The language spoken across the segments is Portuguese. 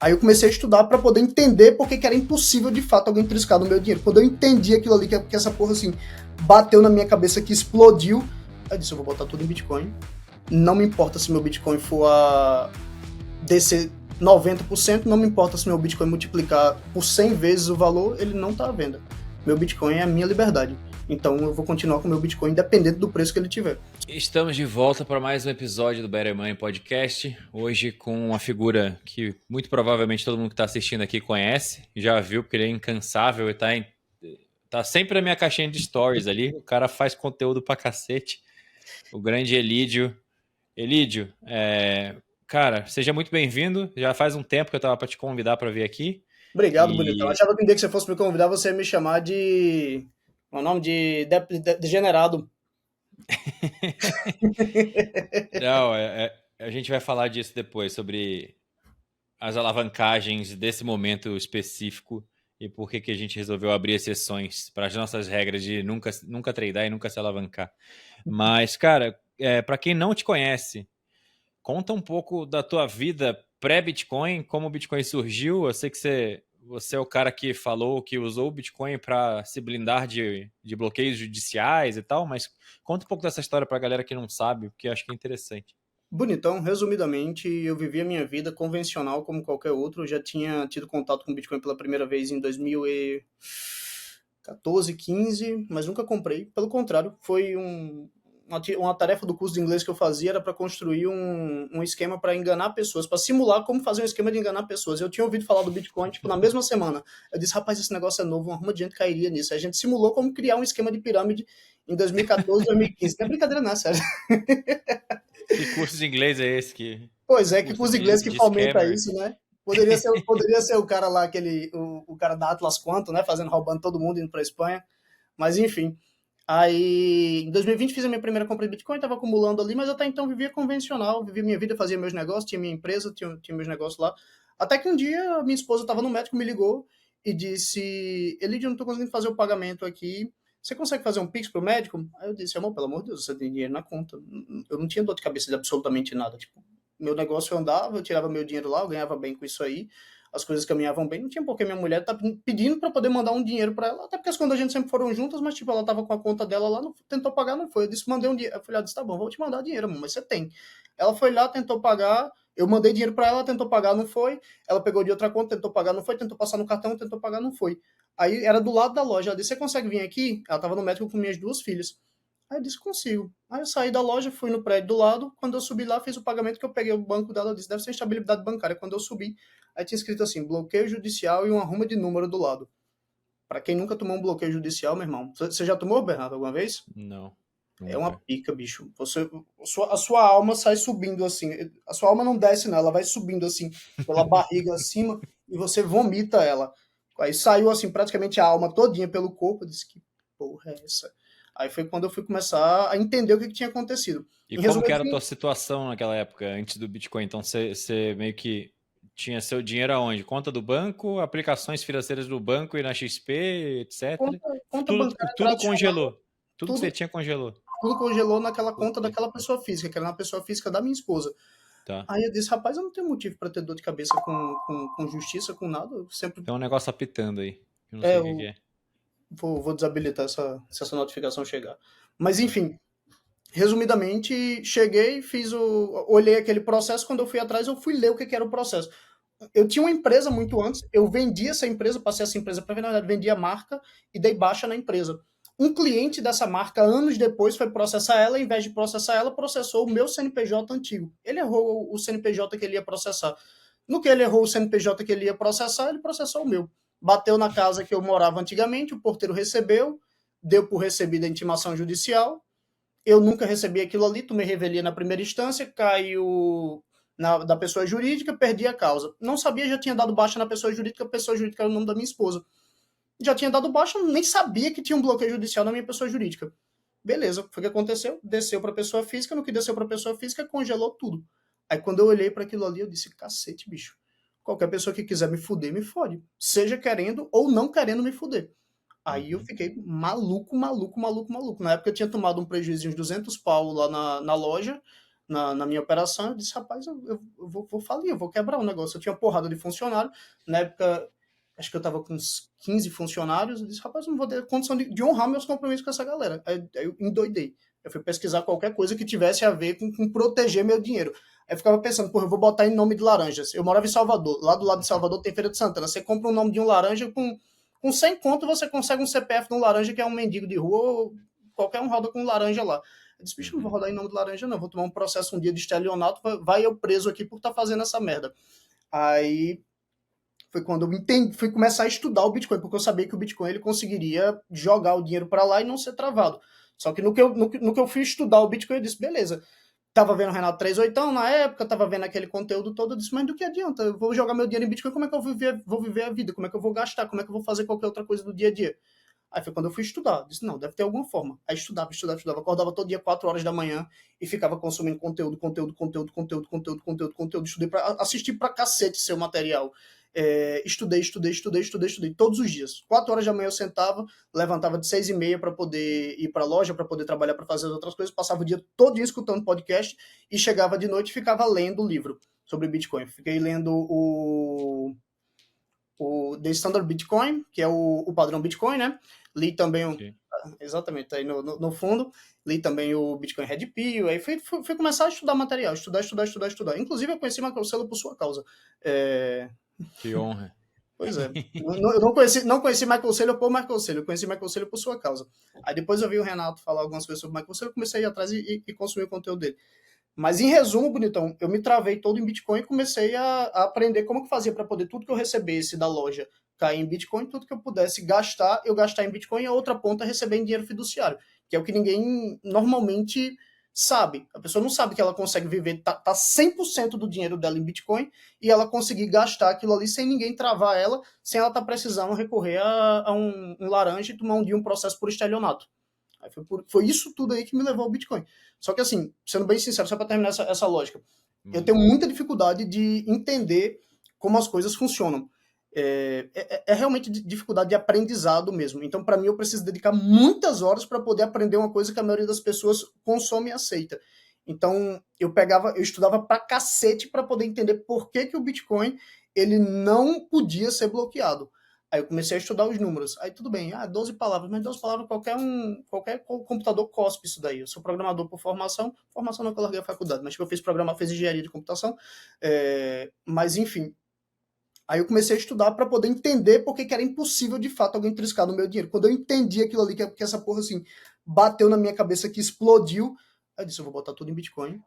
Aí eu comecei a estudar para poder entender porque que era impossível de fato alguém triscar no meu dinheiro. Quando eu entendi aquilo ali, que essa porra assim bateu na minha cabeça, que explodiu, eu disse: eu vou botar tudo em Bitcoin. Não me importa se meu Bitcoin for a descer 90%, não me importa se meu Bitcoin multiplicar por 100 vezes o valor, ele não está à venda. Meu Bitcoin é a minha liberdade. Então eu vou continuar com o meu Bitcoin independente do preço que ele tiver. Estamos de volta para mais um episódio do Better Money Podcast. Hoje com uma figura que muito provavelmente todo mundo que está assistindo aqui conhece, já viu, porque ele é incansável e tá sempre na minha caixinha de stories ali. O cara faz conteúdo pra cacete. O grande Elídio. Elídio, cara, seja muito bem-vindo. Já faz um tempo que eu tava para te convidar para vir aqui. Obrigado, bonitão. E Achava que um dia que você fosse me convidar, você ia me chamar de. O nome de degenerado. não, a gente vai falar disso depois, sobre as alavancagens desse momento específico e por que a gente resolveu abrir exceções para as nossas regras de nunca tradar e nunca se alavancar. Mas, cara, para quem não te conhece, conta um pouco da tua vida pré-Bitcoin, como o Bitcoin surgiu. Eu sei que você é o cara que falou que usou o Bitcoin para se blindar de bloqueios judiciais e tal, mas conta um pouco dessa história para a galera que não sabe, porque eu acho que é interessante. Bonitão, resumidamente, eu vivi a minha vida convencional como qualquer outro. Eu já tinha tido contato com o Bitcoin pela primeira vez em 2014, 15, mas nunca comprei. Pelo contrário, foi uma tarefa do curso de inglês que eu fazia, era para construir um esquema para enganar pessoas, para simular como fazer um esquema de enganar pessoas. Eu tinha ouvido falar do Bitcoin, tipo, na mesma semana. Eu disse: rapaz, esse negócio é novo, uma arruma de gente cairia nisso. A gente simulou como criar um esquema de pirâmide em 2014, 2015. Não é brincadeira, não, é sério. Que curso de inglês é esse? Pois é, que com Curso os ingleses que de fomenta scammer? isso, né? Poderia ser o cara lá, o cara da Atlas Quantum, né? Roubando todo mundo, indo pra Espanha. Mas enfim. Aí, em 2020 fiz a minha primeira compra de Bitcoin, tava acumulando ali, mas até então vivia convencional, vivia minha vida, fazia meus negócios, tinha minha empresa, tinha meus negócios lá. Até que um dia minha esposa tava no médico, me ligou e disse: Elidio, eu não tô conseguindo fazer o pagamento aqui. Você consegue fazer um Pix pro médico? Aí eu disse: amor, pelo amor de Deus, você tem dinheiro na conta. Eu não tinha dor de cabeça de absolutamente nada. Tipo, meu negócio andava, eu tirava meu dinheiro lá, eu ganhava bem com isso aí, as coisas caminhavam bem, não tinha por que minha mulher tá pedindo para poder mandar um dinheiro para ela, até porque as contas a gente sempre foram juntas, mas tipo, ela tava com a conta dela lá, não tentou pagar, não foi. Eu disse: mandei um dinheiro. Eu falei: disse: tá bom, vou te mandar dinheiro, amor, mas você tem. Ela foi lá, tentou pagar, eu mandei dinheiro para ela, tentou pagar, não foi. Ela pegou de outra conta, tentou pagar, não foi, tentou passar no cartão, tentou pagar, não foi. Aí era do lado da loja, ela disse: você consegue vir aqui? Ela tava no médico com minhas duas filhas. Aí eu disse: consigo. Aí eu saí da loja, fui no prédio do lado. Quando eu subi lá, fiz o pagamento, que eu peguei o banco dela. Eu disse: deve ser instabilidade bancária. Quando eu subi, aí tinha escrito assim: bloqueio judicial e uma arruma de número do lado. Para quem nunca tomou um bloqueio judicial, meu irmão. Você já tomou, Bernardo, alguma vez? Não, É uma nunca. pica, bicho. A sua alma sai subindo assim. A sua alma não desce, não. Ela vai subindo assim, pela barriga acima, e você vomita ela. Aí saiu assim, praticamente a alma todinha pelo corpo. Eu disse: que porra é essa? Aí foi quando eu fui começar a entender o que tinha acontecido. E Em como resumo, que eu era a fui. tua situação naquela época, antes do Bitcoin? Então você meio que tinha seu dinheiro aonde? Conta do banco, aplicações financeiras do banco e na XP, etc. Conta Tudo, bancária tudo tradicional, congelou. Tudo que você tudo, tinha congelou. tudo congelou naquela conta Puta daquela que pariu. pessoa física, que era uma pessoa física da minha esposa. Tá. Aí eu disse: rapaz, eu não tenho motivo para ter dor de cabeça com justiça, com nada. Eu sempre. Tem um negócio apitando aí. Eu não sei o que que Eu é. vou desabilitar se essa notificação chegar. Mas enfim, resumidamente, cheguei, olhei aquele processo. Quando eu fui atrás, eu fui ler o que era o processo. Eu tinha uma empresa muito antes, eu vendi essa empresa, passei essa empresa para ver, na verdade, vendi a marca e dei baixa na empresa. Um cliente dessa marca, anos depois, foi processar ela, em vez de processar ela, processou o meu CNPJ antigo. Ele errou o CNPJ que ele ia processar. No que ele errou o CNPJ que ele ia processar, ele processou o meu. Bateu na casa que eu morava antigamente, o porteiro recebeu, deu por recebida a intimação judicial. Eu nunca recebi aquilo ali, tomei revelia na primeira instância, caiu da pessoa jurídica, perdi a causa. Não sabia, já tinha dado baixa na pessoa jurídica, a pessoa jurídica era o nome da minha esposa. Já tinha dado baixa, nem sabia que tinha um bloqueio judicial na minha pessoa jurídica. Beleza, foi o que aconteceu, desceu para a pessoa física, no que desceu para a pessoa física, congelou tudo. Aí quando eu olhei para aquilo ali, eu disse: cacete, bicho. Qualquer pessoa que quiser me fuder, me fode. Seja querendo ou não querendo me fuder. Aí eu Uhum. fiquei maluco, maluco, maluco, maluco. Na época eu tinha tomado um prejuízo de uns 200 pau lá na loja. na minha operação. Eu disse, rapaz, eu vou falir, eu vou quebrar o negócio. Eu tinha porrada de funcionário, na época, acho que eu estava com uns 15 funcionários. Eu disse, rapaz, eu não vou ter condição de honrar meus compromissos com essa galera. Aí eu endoidei. Eu fui pesquisar qualquer coisa que tivesse a ver com proteger meu dinheiro. Aí eu ficava pensando, porra, eu vou botar em nome de laranjas. Eu morava em Salvador. Lá do lado de Salvador tem Feira de Santana. Você compra o nome de um laranja com 100 conto, você consegue um CPF de um laranja que é um mendigo de rua, ou qualquer um roda com um laranja lá. Eu disse, bicho, não vou rodar em nome de laranja, não. Vou tomar um processo um dia de estelionato, vai eu preso aqui por estar fazendo essa merda. Aí foi quando eu entendi, fui começar a estudar o Bitcoin, porque eu sabia que o Bitcoin ele conseguiria jogar o dinheiro para lá e não ser travado. Só que no que eu fui estudar o Bitcoin, eu disse, beleza. Tava vendo o Renato 38 na época, tava vendo aquele conteúdo todo, eu disse, mas do que adianta? Eu vou jogar meu dinheiro em Bitcoin, como é que eu vou viver a vida? Como é que eu vou gastar? Como é que eu vou fazer qualquer outra coisa do dia a dia? Aí foi quando eu fui estudar. Disse, não, deve ter alguma forma. Aí estudava. Acordava todo dia 4 horas da manhã e ficava consumindo conteúdo. Estudei assistir pra cacete seu material. Estudei todos os dias. 4 horas da manhã eu sentava, levantava de 6h30 para poder ir para a loja, para poder trabalhar, para fazer as outras coisas. Passava o dia todo dia escutando podcast e chegava de noite e ficava lendo o livro sobre Bitcoin. Fiquei lendo o The Standard Bitcoin, que é o padrão Bitcoin, né? Li também exatamente, tá aí no fundo. Li também o Bitcoin Red Pill, aí fui começar a estudar material, estudar. Inclusive, eu conheci Michael Saylor por sua causa. Que honra. Pois é. Eu não conheci Michael Saylor por Michael Saylor, eu conheci Michael Saylor por sua causa. Aí depois eu vi o Renato falar algumas coisas sobre Michael Saylor, comecei a ir atrás e consumir o conteúdo dele. Mas em resumo, bonitão, eu me travei todo em Bitcoin e comecei a aprender como que fazia para poder tudo que eu recebesse da loja cair em Bitcoin, tudo que eu pudesse gastar, eu gastar em Bitcoin e a outra ponta receber em dinheiro fiduciário, que é o que ninguém normalmente sabe. A pessoa não sabe que ela consegue viver, tá 100% do dinheiro dela em Bitcoin e ela conseguir gastar aquilo ali sem ninguém travar ela, sem ela estar precisando recorrer a um laranja e tomar um dia um processo por estelionato. Aí foi isso tudo aí que me levou ao Bitcoin. Só que assim, sendo bem sincero, só para terminar essa lógica, eu tenho muita dificuldade de entender como as coisas funcionam. É realmente dificuldade de aprendizado mesmo. Então, para mim, eu preciso dedicar muitas horas para poder aprender uma coisa que a maioria das pessoas consome e aceita. Então, eu estudava pra cacete para poder entender por que o Bitcoin ele não podia ser bloqueado. Aí eu comecei a estudar os números. Aí tudo bem, 12 palavras, mas 12 palavras qualquer computador cospe isso daí. Eu sou programador por formação não que eu larguei a faculdade, mas eu fiz engenharia de computação. Mas enfim, aí eu comecei a estudar para poder entender por que era impossível de fato alguém triscar no meu dinheiro. Quando eu entendi aquilo ali, que essa porra assim bateu na minha cabeça, que explodiu, eu disse, eu vou botar tudo em Bitcoin.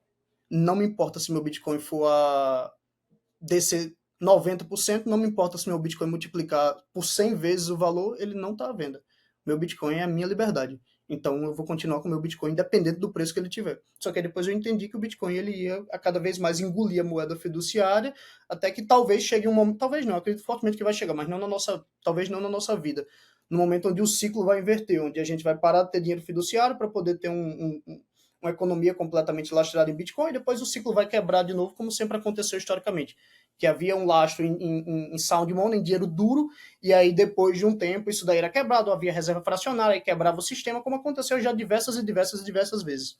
Não me importa se meu Bitcoin for a descer 90%, não me importa se meu Bitcoin multiplicar por 100 vezes o valor, ele não está à venda. Meu Bitcoin é a minha liberdade. Então eu vou continuar com o meu Bitcoin independente do preço que ele tiver. Só que aí depois eu entendi que o Bitcoin ele ia a cada vez mais engolir a moeda fiduciária, até que talvez chegue um momento, talvez não, acredito fortemente que vai chegar, mas talvez não na nossa vida. No momento onde o ciclo vai inverter, onde a gente vai parar de ter dinheiro fiduciário para poder ter uma economia completamente lastreada em Bitcoin, e depois o ciclo vai quebrar de novo, como sempre aconteceu historicamente. Que havia um lastro em sound money, em dinheiro duro, e aí depois de um tempo isso daí era quebrado, havia reserva fracionária, aí quebrava o sistema, como aconteceu já diversas vezes.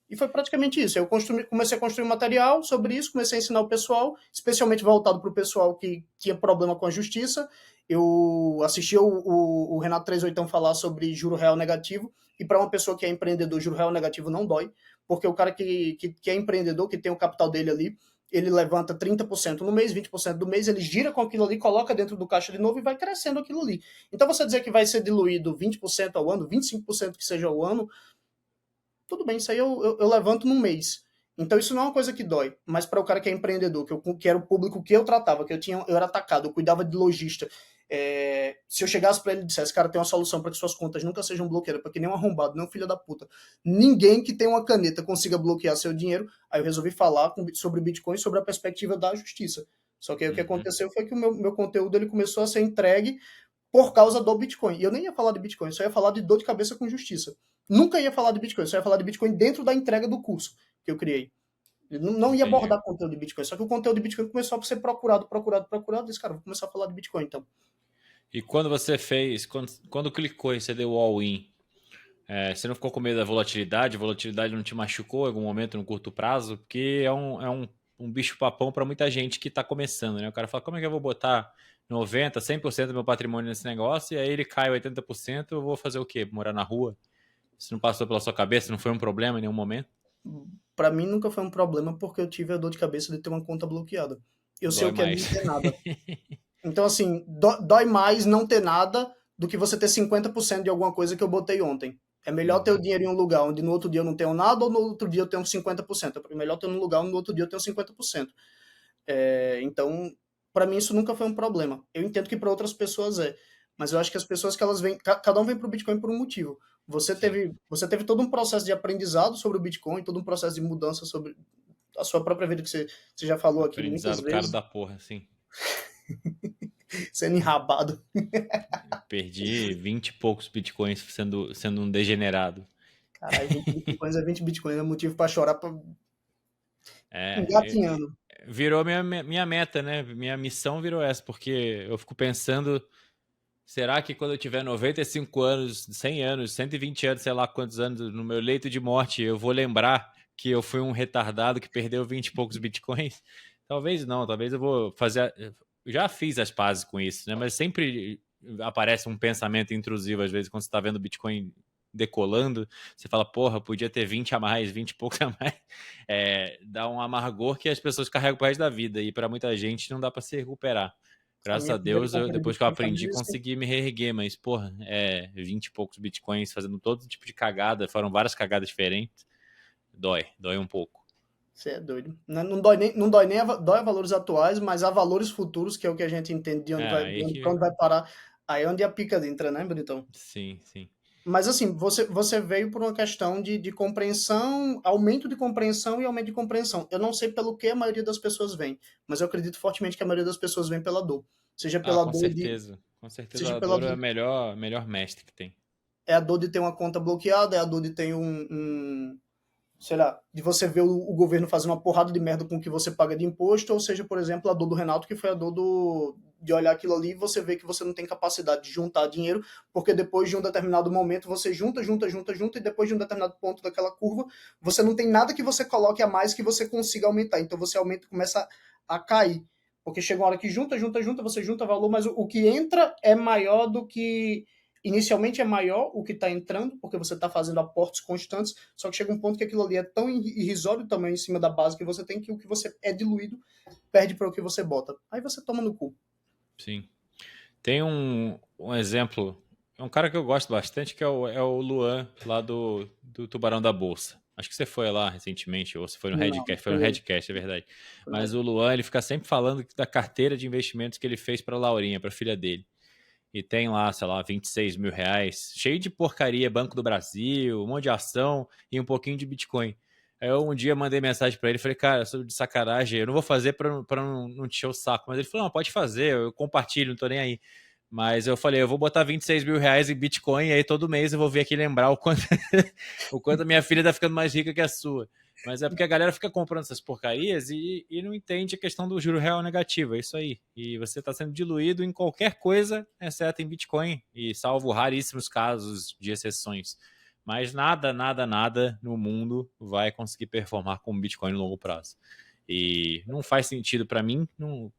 E foi praticamente isso. Eu comecei a construir material sobre isso, comecei a ensinar o pessoal, especialmente voltado para o pessoal que tinha problema com a justiça. Eu assisti o Renato 38 falar sobre juro real negativo, e para uma pessoa que é empreendedor, juro real negativo não dói, porque o cara que é empreendedor, que tem o capital dele ali, ele levanta 30% no mês, 20% do mês, ele gira com aquilo ali, coloca dentro do caixa de novo e vai crescendo aquilo ali. Então você dizer que vai ser diluído 20% ao ano, 25% que seja ao ano, tudo bem, isso aí eu levanto num mês. Então isso não é uma coisa que dói, mas para o cara que é empreendedor, que era o público que eu tratava, que eu era atacado, eu cuidava de lojista, se eu chegasse para ele e dissesse, cara, tem uma solução para que suas contas nunca sejam bloqueadas, para que nem um arrombado, nem um filho da puta, ninguém que tem uma caneta consiga bloquear seu dinheiro, aí eu resolvi falar sobre Bitcoin, sobre a perspectiva da justiça. Só que aí o que aconteceu foi que o meu conteúdo ele começou a ser entregue por causa do Bitcoin. E eu nem ia falar de Bitcoin, só ia falar de dor de cabeça com justiça. Nunca ia falar de Bitcoin, só ia falar de Bitcoin dentro da entrega do curso que eu criei. Eu não ia abordar conteúdo de Bitcoin, só que o conteúdo de Bitcoin começou a ser procurado. Eu disse, cara, vou começar a falar de Bitcoin, então. E quando você fez, quando clicou e você deu all-in, Você não ficou com medo da volatilidade? A volatilidade não te machucou em algum momento no curto prazo? Porque é um bicho papão para muita gente que está começando, né? O cara fala, como é que eu vou botar 90, 100% do meu patrimônio nesse negócio e aí ele cai 80%, eu vou fazer o quê? Morar na rua? Isso não passou pela sua cabeça? Não foi um problema em nenhum momento? Pra mim nunca foi um problema porque eu tive a dor de cabeça de ter uma conta bloqueada. Eu sei Dói o que é não mais. ter nada. Então, assim, dói mais não ter nada do que você ter 50% de alguma coisa que eu botei ontem. É melhor ter o Uhum. dinheiro em um lugar onde no outro dia eu não tenho nada ou no outro dia eu tenho 50%. É melhor ter num lugar onde no outro dia eu tenho 50%. Então, para mim isso nunca foi um problema. Eu entendo que para outras pessoas é, mas eu acho que as pessoas que elas vêm, cada um vem para o Bitcoin por um motivo. Sim. Você teve todo um processo de aprendizado sobre o Bitcoin, todo um processo de mudança sobre a sua própria vida que você já falou aqui muitas Aprendizado caro vezes, da porra, assim. sendo enrabado. Perdi 20 e poucos bitcoins sendo um degenerado. Caralho, 20 bitcoins é 20 bitcoins, é motivo para chorar É, engatinhando. virou minha meta, né? Minha missão virou essa, porque eu fico pensando, será que quando eu tiver 95 anos, 100 anos, 120 anos, sei lá quantos anos, no meu leito de morte, eu vou lembrar que eu fui um retardado que perdeu 20 e poucos bitcoins? Talvez não, talvez eu vou fazer. Eu já fiz as pazes com isso, né? Mas sempre aparece um pensamento intrusivo, às vezes, quando você está vendo o Bitcoin decolando, você fala, porra, podia ter 20 a mais, 20 e poucos a mais. Dá um amargor que as pessoas carregam pro resto da vida, e para muita gente não dá para se recuperar. A Graças minha a primeira Deus, compra de depois que eu Bitcoin foi aprendi, nesse. consegui me reerguer, mas, porra, 20 e poucos bitcoins fazendo todo tipo de cagada, foram várias cagadas diferentes. Dói um pouco. Você é doido. Não dói nem dói a valores atuais, mas a valores futuros, que é o que a gente entende de onde vai, Aí pra que. onde vai parar. Aí é onde a pica entra, né, Bonitão? Sim, sim. Mas assim, você veio por uma questão de compreensão, aumento de compreensão e aumento de compreensão. Eu não sei pelo que a maioria das pessoas vem, mas eu acredito fortemente que a maioria das pessoas vem pela dor. Seja Ah, pela com dor de, certeza. Com certeza seja a pela dor é dor o melhor mestre que tem. é a dor de ter uma conta bloqueada, é a dor de ter sei lá, de você ver o governo fazendo uma porrada de merda com o que você paga de imposto, ou seja, por exemplo, a dor do Renato, que foi a dor de olhar aquilo ali e você ver que você não tem capacidade de juntar dinheiro, porque depois de um determinado momento você junta, e depois de um determinado ponto daquela curva, você não tem nada que você coloque a mais que você consiga aumentar. Então você aumenta e começa a cair. Porque chega uma hora que junta, você junta valor, mas o que entra é maior do que. Inicialmente é maior o que está entrando, porque você está fazendo aportes constantes, só que chega um ponto que aquilo ali é tão irrisório também em cima da base que você tem que o que você é diluído perde para o que você bota. Aí você toma no cu. Sim. Tem um exemplo, é um cara que eu gosto bastante, que é o Luan, lá do Tubarão da Bolsa. Acho que você foi lá recentemente, ou você foi no Não, Redcast, foi no foi, Redcast, é verdade. foi Mas nada. o Luan, ele fica sempre falando da carteira de investimentos que ele fez para Laurinha, para filha dele. E tem lá, sei lá, 26 mil reais, cheio de porcaria, Banco do Brasil, um monte de ação e um pouquinho de Bitcoin. Aí eu um dia mandei mensagem para ele, falei, cara, eu sou de sacanagem, eu não vou fazer para não te encher o saco. Mas ele falou, não, pode fazer, eu compartilho, não tô nem aí. Mas eu falei, eu vou botar 26 mil reais em Bitcoin e aí todo mês eu vou ver aqui lembrar o quanto, o quanto a minha filha tá ficando mais rica que a sua. Mas é porque a galera fica comprando essas porcarias e não entende a questão do juro real negativo, é isso aí. E você está sendo diluído em qualquer coisa, exceto em Bitcoin, e salvo raríssimos casos de exceções. Mas nada no mundo vai conseguir performar como Bitcoin no longo prazo. E não faz sentido para mim, não,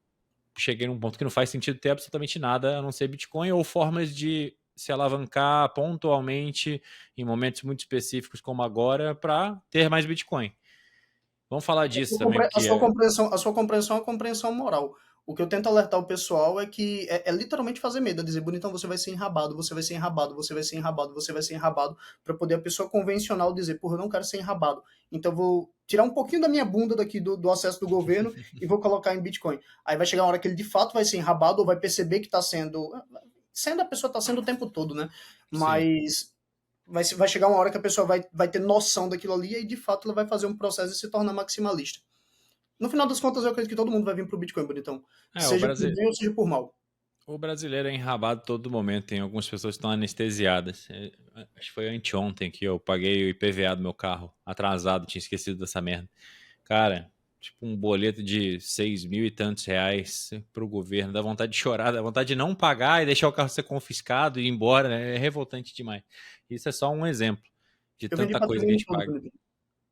cheguei num ponto que não faz sentido ter absolutamente nada a não ser Bitcoin ou formas de se alavancar pontualmente em momentos muito específicos como agora para ter mais Bitcoin. Vamos falar disso também, A porque sua compreensão, a sua compreensão é uma compreensão moral. O que eu tento alertar o pessoal é que é literalmente fazer medo, é dizer, bonitão, você vai ser enrabado, você vai ser enrabado, você vai ser enrabado, você vai ser enrabado, para poder a pessoa convencional dizer, porra, eu não quero ser enrabado. Então eu vou tirar um pouquinho da minha bunda daqui do acesso do governo e vou colocar em Bitcoin. Aí vai chegar uma hora que ele de fato vai ser enrabado ou vai perceber que está sendo. Sendo a pessoa está sendo o tempo todo, né? sim. Mas vai chegar uma hora que a pessoa vai ter noção daquilo ali e de fato ela vai fazer um processo e se tornar maximalista. No final das contas, eu acredito que todo mundo vai vir pro Bitcoin, bonitão. É, Seja por bem ou seja por mal. o brasileiro é enrabado todo momento. Tem algumas pessoas que estão anestesiadas. Acho que foi anteontem que eu paguei o IPVA do meu carro atrasado, tinha esquecido dessa merda. Cara, tipo um boleto de 6 mil e tantos reais para o governo. Dá vontade de chorar, dá vontade de não pagar e deixar o carro ser confiscado e ir embora, né? É revoltante demais. Isso é só um exemplo de Eu vendi tanta coisa que a patrimônio gente todo, paga. Felipe.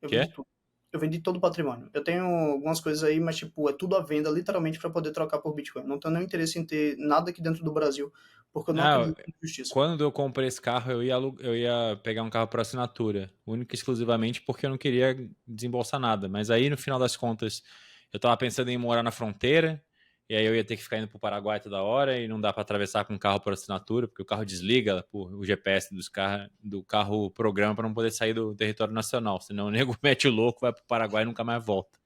Eu vendi Quê? tudo. Eu vendi todo o patrimônio. Eu tenho algumas coisas aí, mas tipo, é tudo à venda, literalmente, para poder trocar por Bitcoin. Não tenho nenhum interesse em ter nada aqui dentro do Brasil, porque eu não Não, acredito em justiça. quando eu comprei esse carro, eu ia pegar um carro por assinatura, única e exclusivamente porque eu não queria desembolsar nada. Mas aí, no final das contas, eu tava pensando em morar na fronteira, e aí eu ia ter que ficar indo pro Paraguai toda hora, e não dá para atravessar com um carro por assinatura, porque o carro desliga o GPS do carro programa para não poder sair do território nacional, senão o nego mete o louco, vai pro Paraguai e nunca mais volta.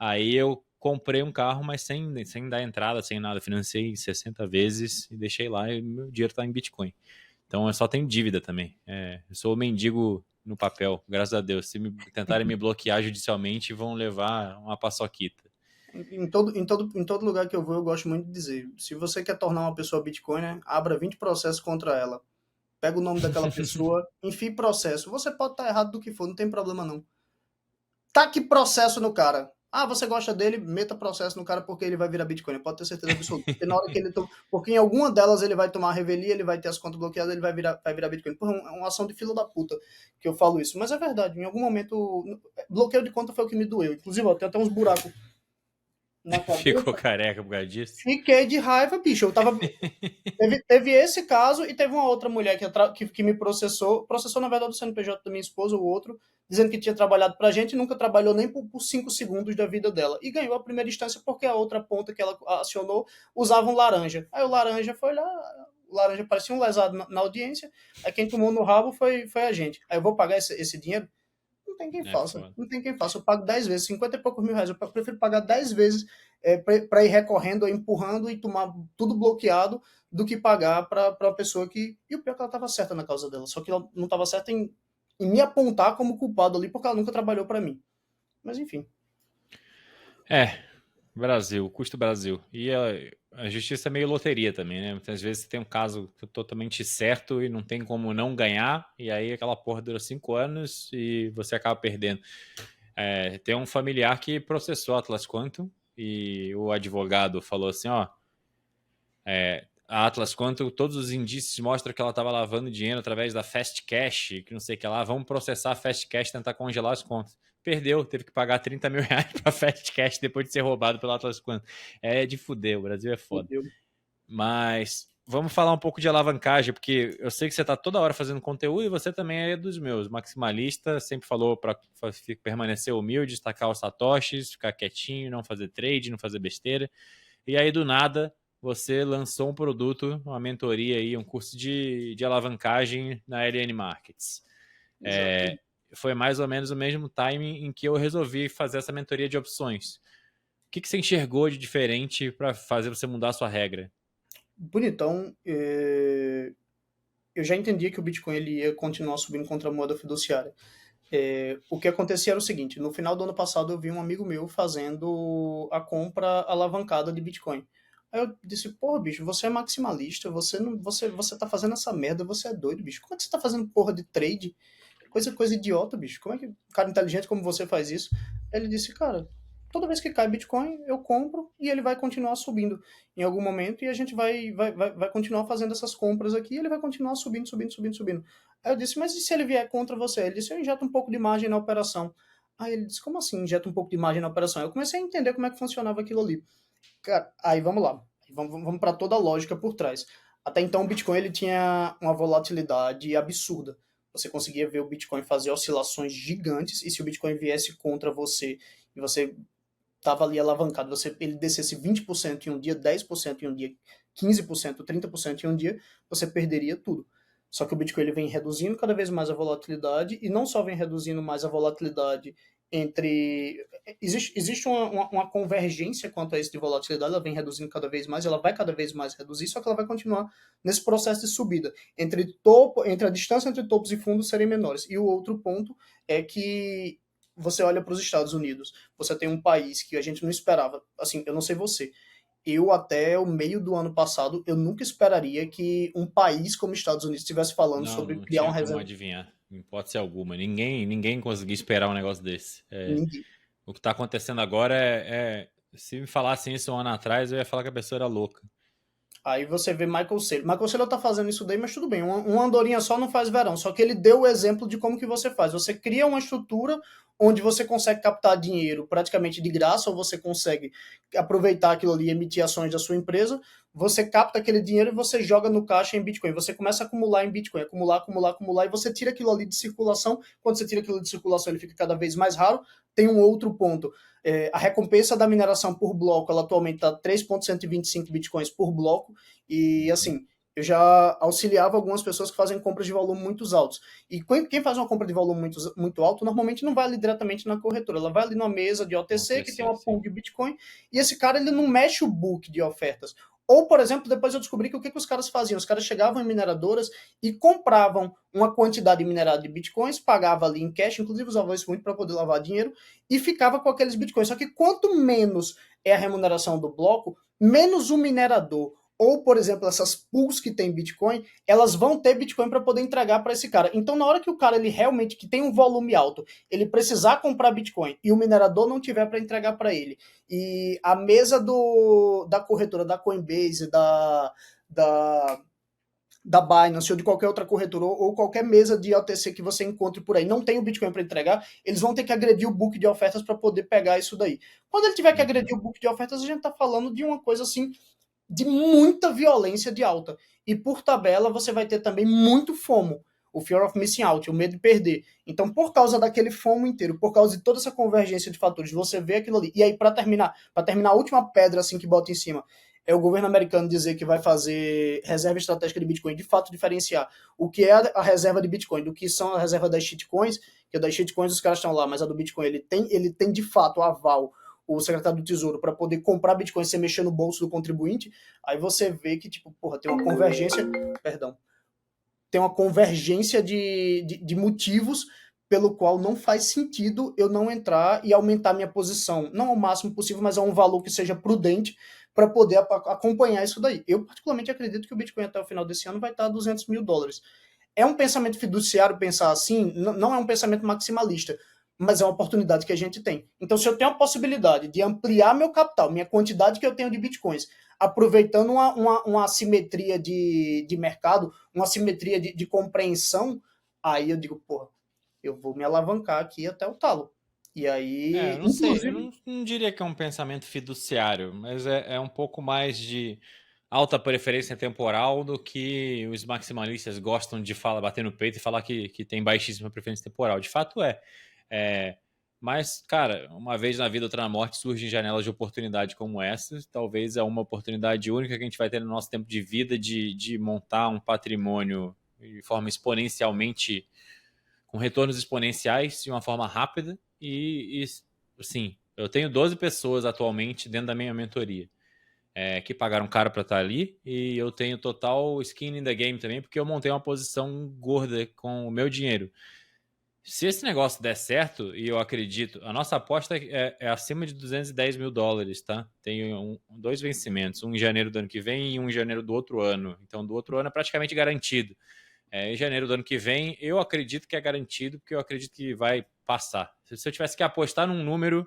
Aí eu comprei um carro, mas sem dar entrada, sem nada. Financei 60 vezes e deixei lá e meu dinheiro tá em Bitcoin. Então eu só tenho dívida também. Eu sou mendigo no papel, graças a Deus. Se tentarem me bloquear judicialmente, vão levar uma paçoquita. Em todo lugar que eu vou, eu gosto muito de dizer: se você quer tornar uma pessoa Bitcoin, né, abra 20 processos contra ela. Pega o nome daquela pessoa, enfie processo. Você pode estar errado do que for, não tem problema não. Taque processo no cara. Ah, você gosta dele, meta processo no cara porque ele vai virar Bitcoin. Pode ter certeza absoluta. Porque na hora que ele porque em alguma delas ele vai tomar a revelia, ele vai ter as contas bloqueadas, ele vai virar Bitcoin. Porra, é uma ação de fila da puta que eu falo isso. Mas é verdade, em algum momento, bloqueio de conta foi o que me doeu. Inclusive, ó, tem até uns buracos na Ficou cabeça. careca por causa disso? Fiquei de raiva, bicho. Eu tava. Teve esse caso e teve uma outra mulher que me processou na verdade o CNPJ da minha esposa, o outro, dizendo que tinha trabalhado pra gente e nunca trabalhou nem por 5 segundos da vida dela. E ganhou a primeira instância porque a outra ponta que ela acionou usava um laranja. Aí o laranja foi lá, o laranja parecia um lesado na audiência, aí quem tomou no rabo foi a gente. Aí eu vou pagar esse dinheiro? Não tem quem É faça. foda. Não tem quem faça. Eu pago 10 vezes, 50 e poucos mil reais. Eu prefiro pagar 10 vezes para ir recorrendo, empurrando e tomar tudo bloqueado do que pagar para uma pessoa que. E o pior é que ela estava certa na causa dela. Só que ela não estava certa em me apontar como culpado ali, porque ela nunca trabalhou para mim. Mas enfim. É, Brasil, custo Brasil. E a justiça é meio loteria também, né? Muitas vezes você tem um caso totalmente certo e não tem como não ganhar, e aí aquela porra dura 5 anos e você acaba perdendo. Tem um familiar que processou a Atlas Quantum e o advogado falou assim, ó, a Atlas Quantum, todos os indícios mostram que ela estava lavando dinheiro através da Fast Cash, que não sei o que lá, vamos processar a Fast Cash e tentar congelar as contas. Perdeu, teve que pagar 30 mil reais para Fast Cash depois de ser roubado pela Atlas Quantum. É de fuder, o Brasil é foda. Fudeu. Mas vamos falar um pouco de alavancagem, porque eu sei que você está toda hora fazendo conteúdo e você também é dos meus. Maximalista sempre falou para permanecer humilde, destacar os satoshis, ficar quietinho, não fazer trade, não fazer besteira. E aí, do nada, você lançou um produto, uma mentoria aí, um curso de alavancagem na LN Markets. Exato. Foi mais ou menos o mesmo timing em que eu resolvi fazer essa mentoria de opções. O que você enxergou de diferente para fazer você mudar a sua regra? Bonitão. Eu já entendia que o Bitcoin ele ia continuar subindo contra a moeda fiduciária. O que acontecia era o seguinte: no final do ano passado eu vi um amigo meu fazendo a compra alavancada de Bitcoin. Aí eu disse: porra, bicho, você é maximalista, você não, você tá fazendo essa merda, você é doido, bicho. Como é que você tá fazendo porra de trade? Coisa idiota, bicho. Como é que um cara inteligente como você faz isso? Ele disse: cara, toda vez que cai Bitcoin, eu compro e ele vai continuar subindo em algum momento e a gente vai continuar fazendo essas compras aqui e ele vai continuar subindo, subindo, subindo, subindo. Aí eu disse: mas e se ele vier contra você? Ele disse: eu injeto um pouco de margem na operação. Aí ele disse: como assim injeta um pouco de margem na operação? Eu comecei a entender como é que funcionava aquilo ali. Cara, aí vamos lá. Vamos para toda a lógica por trás. Até então o Bitcoin ele tinha uma volatilidade absurda. Você conseguia ver o Bitcoin fazer oscilações gigantes e se o Bitcoin viesse contra você e você estava ali alavancado, ele descesse 20% em um dia, 10% em um dia, 15%, 30% em um dia, você perderia tudo. Só que o Bitcoin ele vem reduzindo cada vez mais a volatilidade e não só vem reduzindo mais a volatilidade entre. Existe uma convergência quanto a isso de volatilidade, ela vem reduzindo cada vez mais, ela vai cada vez mais reduzir, só que ela vai continuar nesse processo de subida. Entre a distância entre topos e fundos serem menores. E o outro ponto é que você olha para os Estados Unidos, você tem um país que a gente não esperava, assim, eu não sei você, eu até o meio do ano passado, eu nunca esperaria que um país como os Estados Unidos estivesse falando Não, sobre não criar tinha uma como reserva. adivinhar, em hipótese alguma. Ninguém conseguia esperar um negócio desse. Ninguém. O que está acontecendo agora se me falassem isso um ano atrás, eu ia falar que a pessoa era louca. Aí você vê Michael Saylor. Michael Saylor tá fazendo isso daí, mas tudo bem. Uma andorinha só não faz verão. Só que ele deu o exemplo de como que você faz. Você cria uma estrutura onde você consegue captar dinheiro praticamente de graça, ou você consegue aproveitar aquilo ali e emitir ações da sua empresa. Você capta aquele dinheiro e você joga no caixa em Bitcoin. Você começa a acumular em Bitcoin, acumular, acumular, acumular, e você tira aquilo ali de circulação. Quando você tira aquilo de circulação, ele fica cada vez mais raro. Tem um outro ponto. A recompensa da mineração por bloco, ela atualmente está 3,125 bitcoins por bloco, e assim, eu já auxiliava algumas pessoas que fazem compras de volume muito altos. E quem faz uma compra de volume muito alto, normalmente não vai ali diretamente na corretora, ela vai ali numa mesa de OTC, que tem uma pool de Bitcoin, e esse cara ele não mexe o book de ofertas. Ou, por exemplo, depois eu descobri que o que os caras faziam? Os caras chegavam em mineradoras e compravam uma quantidade minerada de bitcoins, pagavam ali em cash, inclusive usavam isso muito para poder lavar dinheiro, e ficava com aqueles bitcoins. Só que quanto menos é a remuneração do bloco, menos o minerador ou, por exemplo, essas pools que tem Bitcoin, elas vão ter Bitcoin para poder entregar para esse cara. Então, na hora que o cara ele realmente que tem um volume alto, ele precisar comprar Bitcoin e o minerador não tiver para entregar para ele, e a mesa da corretora, da Coinbase, da da Binance ou de qualquer outra corretora ou qualquer mesa de OTC que você encontre por aí não tem o Bitcoin para entregar, eles vão ter que agredir o book de ofertas para poder pegar isso daí. Quando ele tiver que agredir o book de ofertas, a gente está falando de uma coisa assim de muita violência de alta. E por tabela, você vai ter também muito FOMO, o Fear of Missing Out, o medo de perder. Então, por causa daquele FOMO inteiro, por causa de toda essa convergência de fatores, você vê aquilo ali. E aí, para terminar a última pedra assim que bota em cima, é o governo americano dizer que vai fazer reserva estratégica de Bitcoin, de fato diferenciar o que é a reserva de Bitcoin do que são a reserva das shitcoins, que das shitcoins os caras estão lá, mas a do Bitcoin ele tem de fato aval o secretário do Tesouro para poder comprar Bitcoin sem mexer no bolso do contribuinte, aí você vê que, tipo, porra, tem uma convergência, perdão, tem uma convergência de motivos pelo qual não faz sentido eu não entrar e aumentar minha posição, não ao máximo possível, mas a um valor que seja prudente para poder acompanhar isso daí. Eu particularmente acredito que o Bitcoin até o final desse ano vai estar a $200 mil. É um pensamento fiduciário pensar assim, não é um pensamento maximalista, mas é uma oportunidade que a gente tem. Então, se eu tenho a possibilidade de ampliar meu capital, minha quantidade que eu tenho de bitcoins, aproveitando uma assimetria de mercado, uma assimetria de compreensão, aí eu digo, porra, eu vou me alavancar aqui até o talo. E aí, Eu não sei, eu inclusive, não diria que é um pensamento fiduciário, mas é um pouco mais de alta preferência temporal do que os maximalistas gostam de falar, bater no peito e falar que tem baixíssima preferência temporal. De fato é. Mas, cara, uma vez na vida, outra na morte, surgem janelas de oportunidade como essa. Talvez é uma oportunidade única que a gente vai ter no nosso tempo de vida de montar um patrimônio de forma exponencialmente, com retornos exponenciais de uma forma rápida. E assim, eu tenho 12 pessoas atualmente dentro da minha mentoria que pagaram caro para estar ali, e eu tenho total skin in the game também, porque eu montei uma posição gorda com o meu dinheiro. Se esse negócio der certo, e eu acredito, a nossa aposta é acima de $210 mil, tá? Tem dois vencimentos, um em janeiro do ano que vem e um em janeiro do outro ano. Então, do outro ano é praticamente garantido. Em janeiro do ano que vem, eu acredito que é garantido, porque eu acredito que vai passar. Se eu tivesse que apostar num número,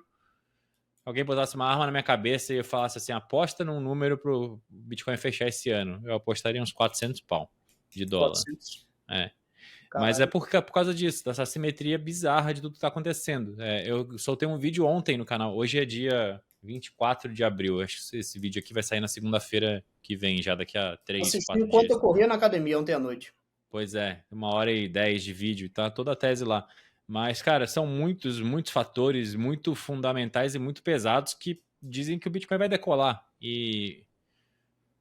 alguém botasse uma arma na minha cabeça e eu falasse assim, aposta num número pro Bitcoin fechar esse ano, eu apostaria uns 400 pau de dólar. 400. É. Mas é Caralho. por causa disso, dessa simetria bizarra de tudo que está acontecendo. Eu soltei um vídeo ontem no canal. Hoje é dia 24 de abril. Acho que esse vídeo aqui vai sair na segunda-feira que vem, já daqui a 3, Assisti 4 enquanto dias. eu corria na academia ontem à noite. Pois é, 1h10 de vídeo, tá toda a tese lá. Mas, cara, são muitos fatores muito fundamentais e muito pesados que dizem que o Bitcoin vai decolar. E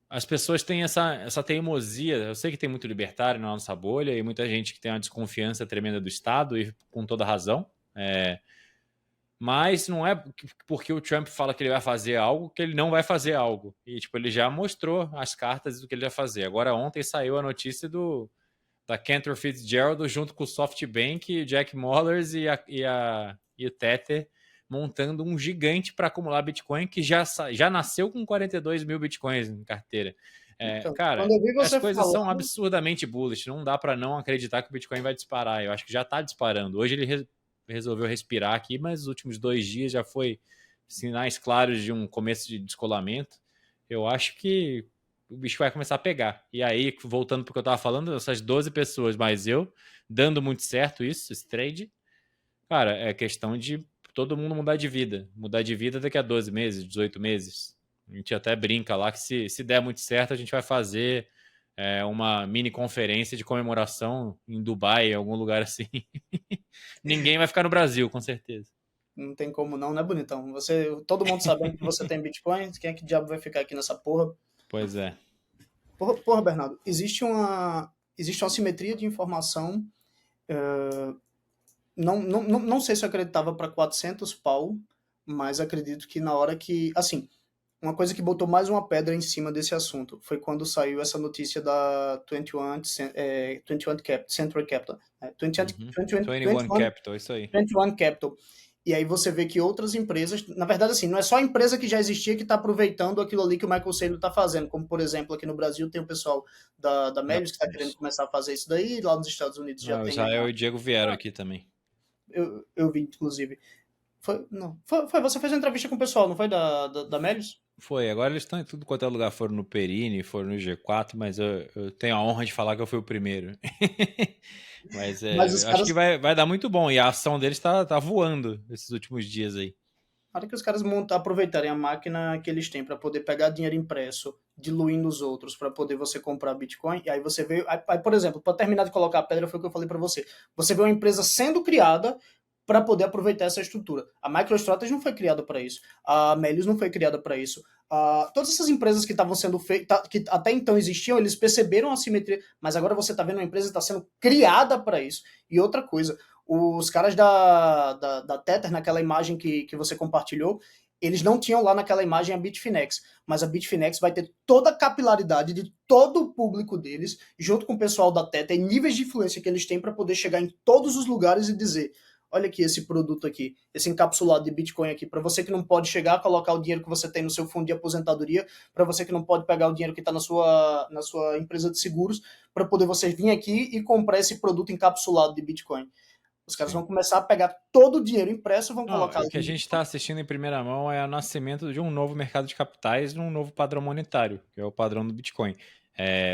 as pessoas têm essa teimosia. Eu sei que tem muito libertário na nossa bolha e muita gente que tem uma desconfiança tremenda do Estado, e com toda razão. Mas não é porque o Trump fala que ele vai fazer algo que ele não vai fazer algo. E, tipo, ele já mostrou as cartas do que ele vai fazer. Agora, ontem saiu a notícia da Cantor Fitzgerald junto com o SoftBank, Jack Mallers e o Tether montando um gigante para acumular Bitcoin que já nasceu com 42 mil Bitcoins em carteira. Então, Cara, quando eu vi as você coisas são falando, absurdamente bullish. Não dá para não acreditar que o Bitcoin vai disparar. Eu acho que já está disparando. Hoje ele resolveu respirar aqui, mas os últimos 2 dias já foi sinais claros de um começo de descolamento. Eu acho que o bicho vai começar a pegar. E aí, voltando para o que eu estava falando, essas 12 pessoas mais eu, dando muito certo isso, esse trade, cara, é questão de todo mundo mudar de vida. Mudar de vida daqui a 12 meses, 18 meses. A gente até brinca lá que se der muito certo, a gente vai fazer uma mini conferência de comemoração em Dubai, em algum lugar assim. Ninguém vai ficar no Brasil, com certeza. Não tem como não, né, bonitão? Todo mundo sabendo que você tem Bitcoin, quem é que diabo vai ficar aqui nessa porra? Pois é. Porra, Bernardo, existe uma simetria de informação. Não sei se eu acreditava para 400 pau, mas acredito que na hora que. Assim, uma coisa que botou mais uma pedra em cima desse assunto foi quando saiu essa notícia da 21 Century Capital. 21 Capital, isso aí. 21 Capital. E aí você vê que outras empresas, na verdade, assim, não é só a empresa que já existia que está aproveitando aquilo ali que o Michael Saylor está fazendo, como, por exemplo, aqui no Brasil tem o pessoal da Melius que está querendo começar a fazer isso daí, lá nos Estados Unidos já tem. Israel e o Diego vieram aqui também. Eu vi, inclusive. Você fez uma entrevista com o pessoal, não foi, da Melius? Foi, agora eles estão em tudo quanto é lugar, foram no Perini, foram no G4, mas eu tenho a honra de falar que eu fui o primeiro. Mas os acho caras, que vai dar muito bom, e a ação deles tá voando esses últimos dias aí. na hora que os caras aproveitarem a máquina que eles têm para poder pegar dinheiro impresso, diluir nos outros, para poder você comprar Bitcoin, e aí você vê, aí, por exemplo, para terminar de colocar a pedra, foi o que eu falei para você. Você vê uma empresa sendo criada para poder aproveitar essa estrutura. A MicroStrategy não foi criada para isso. A Melius não foi criada para isso. Todas essas empresas que estavam sendo feitas, que até então existiam, eles perceberam a simetria, mas agora você está vendo uma empresa que está sendo criada para isso. E outra coisa, os caras da Tether, naquela imagem que você compartilhou, eles não tinham lá naquela imagem a Bitfinex, mas a Bitfinex vai ter toda a capilaridade de todo o público deles, junto com o pessoal da Tether, e níveis de influência que eles têm para poder chegar em todos os lugares e dizer: olha aqui esse produto aqui, esse encapsulado de Bitcoin aqui, para você que não pode chegar a colocar o dinheiro que você tem no seu fundo de aposentadoria, para você que não pode pegar o dinheiro que está na sua empresa de seguros, para poder você vir aqui e comprar esse produto encapsulado de Bitcoin. Os caras vão começar a pegar todo o dinheiro impresso e vão colocar... O que a gente está assistindo em primeira mão é o nascimento de um novo mercado de capitais, um novo padrão monetário, que é o padrão do Bitcoin.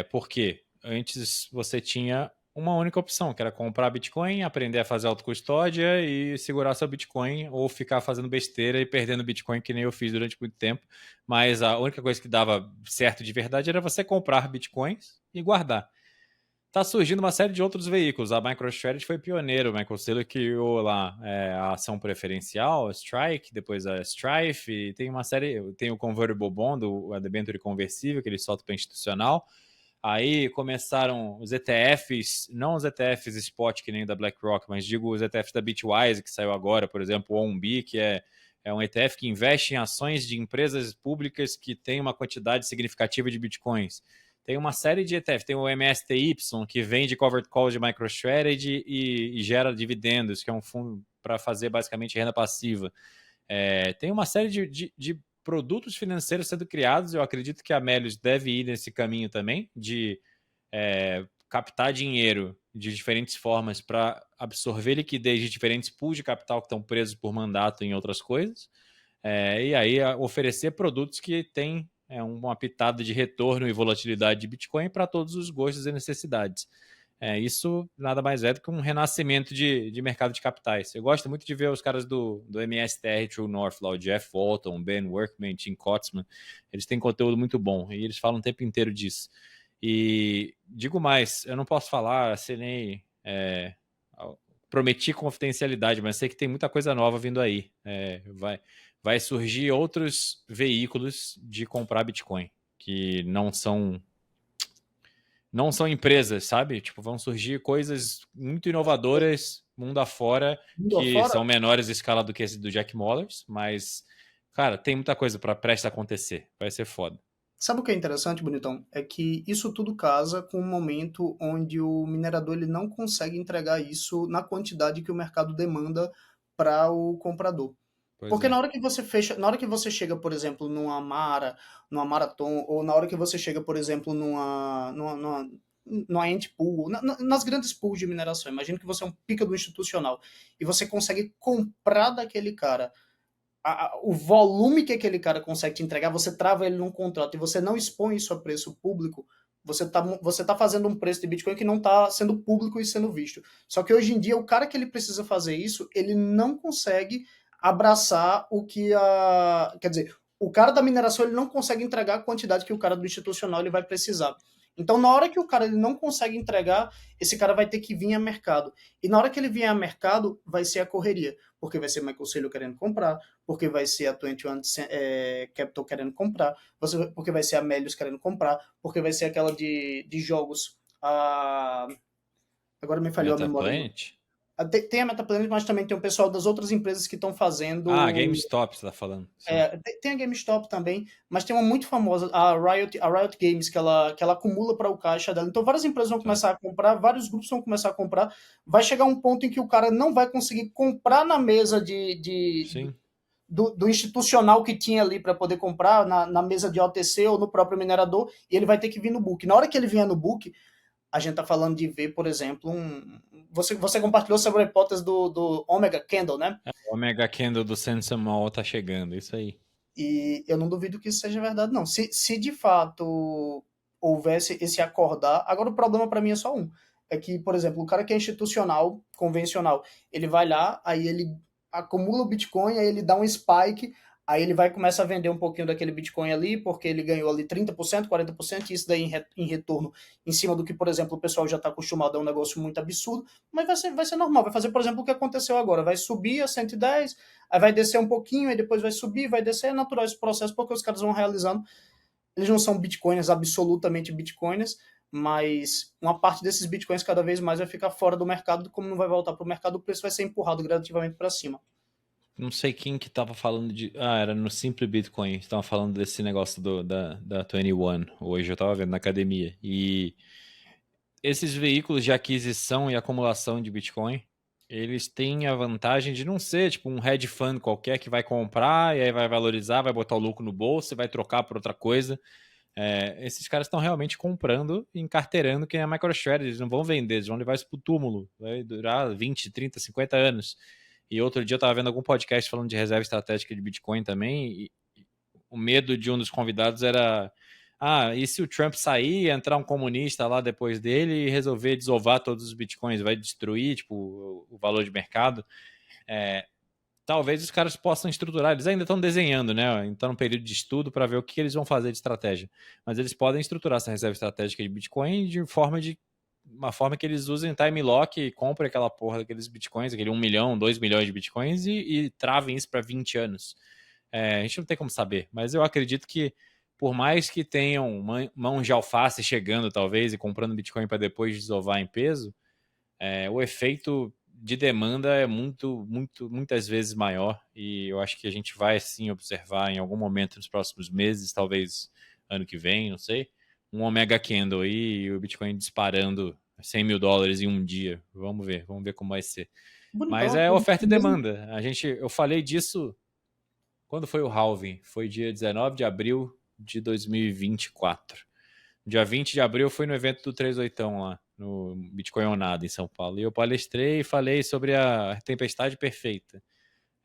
Por quê? Antes você tinha uma única opção, que era comprar Bitcoin, aprender a fazer autocustódia e segurar seu Bitcoin, ou ficar fazendo besteira e perdendo Bitcoin, que nem eu fiz durante muito tempo. Mas a única coisa que dava certo de verdade era você comprar Bitcoins e guardar. Tá surgindo uma série de outros veículos. A MicroStrategy foi pioneiro. O Michael Saylor criou lá a ação preferencial, a Strike, depois a Strife, e tem uma série, tem o Convertible Bond, a debênture conversível, que ele solta para institucional. Aí começaram os ETFs, não os ETFs spot que nem da BlackRock, mas digo os ETFs da Bitwise, que saiu agora, por exemplo, o ONB, que é um ETF que investe em ações de empresas públicas que têm uma quantidade significativa de Bitcoins. Tem uma série de ETF, tem o MSTY, que vende covered calls de MicroStrategy e gera dividendos, que é um fundo para fazer basicamente renda passiva. Tem uma série de produtos financeiros sendo criados. Eu acredito que a Melius deve ir nesse caminho também, de captar dinheiro de diferentes formas para absorver liquidez de diferentes pools de capital que estão presos por mandato em outras coisas, e aí oferecer produtos que têm uma pitada de retorno e volatilidade de Bitcoin para todos os gostos e necessidades. Isso nada mais é do que um renascimento de mercado de capitais. Eu gosto muito de ver os caras do MSTR True North, lá, o Jeff Walton, Ben Workman, Tim Kotzman. Eles têm conteúdo muito bom e eles falam o tempo inteiro disso. E digo mais, eu não posso falar, assinei, prometi confidencialidade, mas sei que tem muita coisa nova vindo aí. Vai surgir outros veículos de comprar Bitcoin, que não são empresas, sabe? Tipo, vão surgir coisas muito inovadoras, mundo afora, que são menores em escala do que esse do Jack Mallers, mas, cara, tem muita coisa para prestes a acontecer. Vai ser foda. Sabe o que é interessante, bonitão? É que isso tudo casa com um momento onde o minerador ele não consegue entregar isso na quantidade que o mercado demanda para o comprador. Porque na hora que você na hora que você chega, por exemplo, numa Marathon, ou na hora que você chega, por exemplo, no ant pool, nas grandes pools de mineração. Imagina que você é um pica do institucional e você consegue comprar daquele cara o volume que aquele cara consegue te entregar, você trava ele num contrato e você não expõe isso a preço público, você tá fazendo um preço de Bitcoin que não está sendo público e sendo visto. Só que hoje em dia, o cara que ele precisa fazer isso, ele não consegue abraçar o que a... Quer dizer, o cara da mineração ele não consegue entregar a quantidade que o cara do institucional ele vai precisar. Então, na hora que o cara ele não consegue entregar, esse cara vai ter que vir a mercado. E na hora que ele vier a mercado, vai ser a correria. Porque vai ser Michael Saylor querendo comprar, porque vai ser a 21 Capital querendo comprar, porque vai ser a Melius querendo comprar, porque vai ser aquela de jogos. Agora me falhou a memória. Metaplanet? Tem a Metaplanet, mas também tem o pessoal das outras empresas que estão fazendo. GameStop, você tá falando. Sim. Tem a GameStop também, mas tem uma muito famosa, a Riot Games, que ela acumula para o caixa dela. Então várias empresas vão começar a comprar, vários grupos vão começar a comprar. Vai chegar um ponto em que o cara não vai conseguir comprar na mesa do institucional que tinha ali para poder comprar, na mesa de OTC ou no próprio minerador, e ele vai ter que vir no book. Na hora que ele vier no book, a gente tá falando de ver, por exemplo, você compartilhou sobre a hipótese do Omega Candle, né? O Omega Candle do Sensamal tá chegando, isso aí. E eu não duvido que isso seja verdade, não. Se de fato houvesse esse acordar, agora o problema para mim é só um. É que, por exemplo, o cara que é institucional, convencional, ele vai lá, aí ele acumula o Bitcoin, aí ele dá um spike, aí ele vai começar a vender um pouquinho daquele Bitcoin ali, porque ele ganhou ali 30%, 40%, e isso daí em retorno, em cima do que, por exemplo, o pessoal já está acostumado, é um negócio muito absurdo, mas vai ser normal, vai fazer, por exemplo, o que aconteceu agora, vai subir a 110, aí vai descer um pouquinho, aí depois vai subir, vai descer, é natural esse processo, porque os caras vão realizando, eles não são bitcoiners, absolutamente bitcoiners, mas uma parte desses bitcoins cada vez mais vai ficar fora do mercado, como não vai voltar para o mercado, o preço vai ser empurrado gradativamente para cima. Não sei quem que tava falando de... era no Simple Bitcoin. Estavam falando desse negócio da 21. Hoje eu tava vendo na academia. E esses veículos de aquisição e acumulação de Bitcoin, eles têm a vantagem de não ser tipo um hedge fund qualquer que vai comprar e aí vai valorizar, vai botar o lucro no bolso e vai trocar por outra coisa. Esses caras estão realmente comprando e encarteirando quem é a MicroStrategy. Eles não vão vender, eles vão levar isso pro túmulo. Vai durar 20, 30, 50 anos. E outro dia eu estava vendo algum podcast falando de reserva estratégica de Bitcoin também, e o medo de um dos convidados era: e se o Trump sair e entrar um comunista lá depois dele e resolver desovar todos os Bitcoins, vai destruir tipo, o valor de mercado? Talvez os caras possam estruturar, eles ainda estão desenhando, né? Então, no período de estudo para ver o que eles vão fazer de estratégia. Mas eles podem estruturar essa reserva estratégica de Bitcoin de uma forma que eles usem time lock e comprem aquela porra daqueles bitcoins, aquele 1 milhão, 2 milhões de bitcoins e travem isso para 20 anos. A gente não tem como saber, mas eu acredito que por mais que tenham mão de alface chegando talvez e comprando bitcoin para depois desovar em peso, o efeito de demanda é muitas vezes maior, e eu acho que a gente vai sim observar em algum momento nos próximos meses, talvez ano que vem, não sei, um Omega Candle aí e o Bitcoin disparando $100 mil em um dia. Vamos ver como vai ser. Mas é oferta e demanda. Eu falei disso quando foi o halving, foi dia 19 de abril de 2024. Dia 20 de abril foi no evento do 38 lá, no Bitcoin Onada, em São Paulo. E eu palestrei e falei sobre a tempestade perfeita.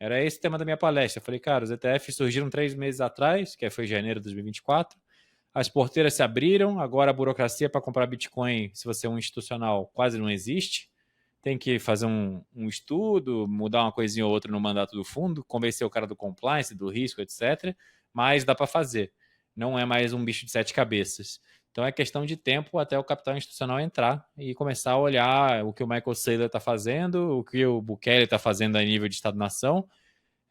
Era esse o tema da minha palestra. Eu falei, cara, os ETFs surgiram 3 meses atrás, que foi janeiro de 2024. As porteiras se abriram, agora a burocracia para comprar Bitcoin, se você é um institucional, quase não existe. Tem que fazer um estudo, mudar uma coisinha ou outra no mandato do fundo, convencer o cara do compliance, do risco, etc. Mas dá para fazer. Não é mais um bicho de 7 cabeças. Então é questão de tempo até o capital institucional entrar e começar a olhar o que o Michael Saylor está fazendo, o que o Bukele está fazendo a nível de Estado-nação,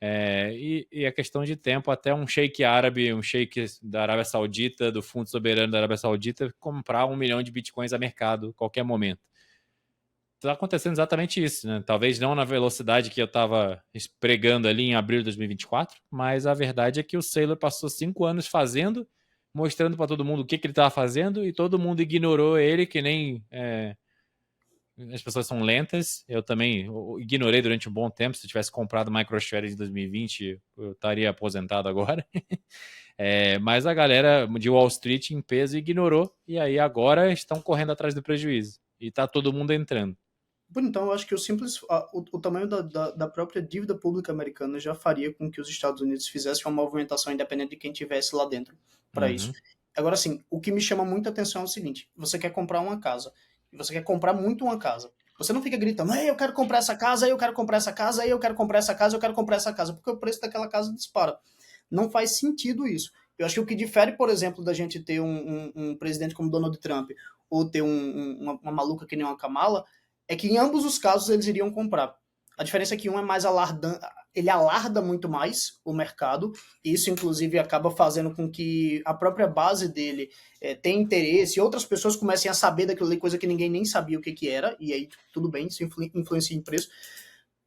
e é questão de tempo até um sheik árabe, um sheik da Arábia Saudita, do Fundo Soberano da Arábia Saudita, comprar 1 milhão de bitcoins a mercado a qualquer momento. Está acontecendo exatamente isso, né? Talvez não na velocidade que eu estava pregando ali em abril de 2024, mas a verdade é que o Saylor passou 5 anos fazendo, mostrando para todo mundo o que ele estava fazendo, e todo mundo ignorou ele, que nem as pessoas são lentas. Eu também ignorei durante um bom tempo. Se eu tivesse comprado MicroStrategy em 2020, eu estaria aposentado agora. Mas a galera de Wall Street em peso ignorou, e aí agora estão correndo atrás do prejuízo. E tá todo mundo entrando. Então, eu acho que o tamanho da própria dívida pública americana já faria com que os Estados Unidos fizessem uma movimentação independente de quem tivesse lá dentro para isso. Agora, assim, o que me chama muita atenção é o seguinte: você quer comprar uma casa, e você quer comprar muito uma casa. Você não fica gritando, ei, eu quero comprar essa casa, eu quero comprar essa casa, eu quero comprar essa casa, eu quero comprar essa casa, porque o preço daquela casa dispara. Não faz sentido isso. Eu acho que o que difere, por exemplo, da gente ter um presidente como Donald Trump ou ter uma maluca que nem uma Kamala é que em ambos os casos eles iriam comprar. A diferença é que um é mais alardando, ele alarda muito mais o mercado, e isso inclusive acaba fazendo com que a própria base dele tenha interesse e outras pessoas comecem a saber daquilo ali, coisa que ninguém nem sabia o que era, e aí tudo bem, isso influencia em preço.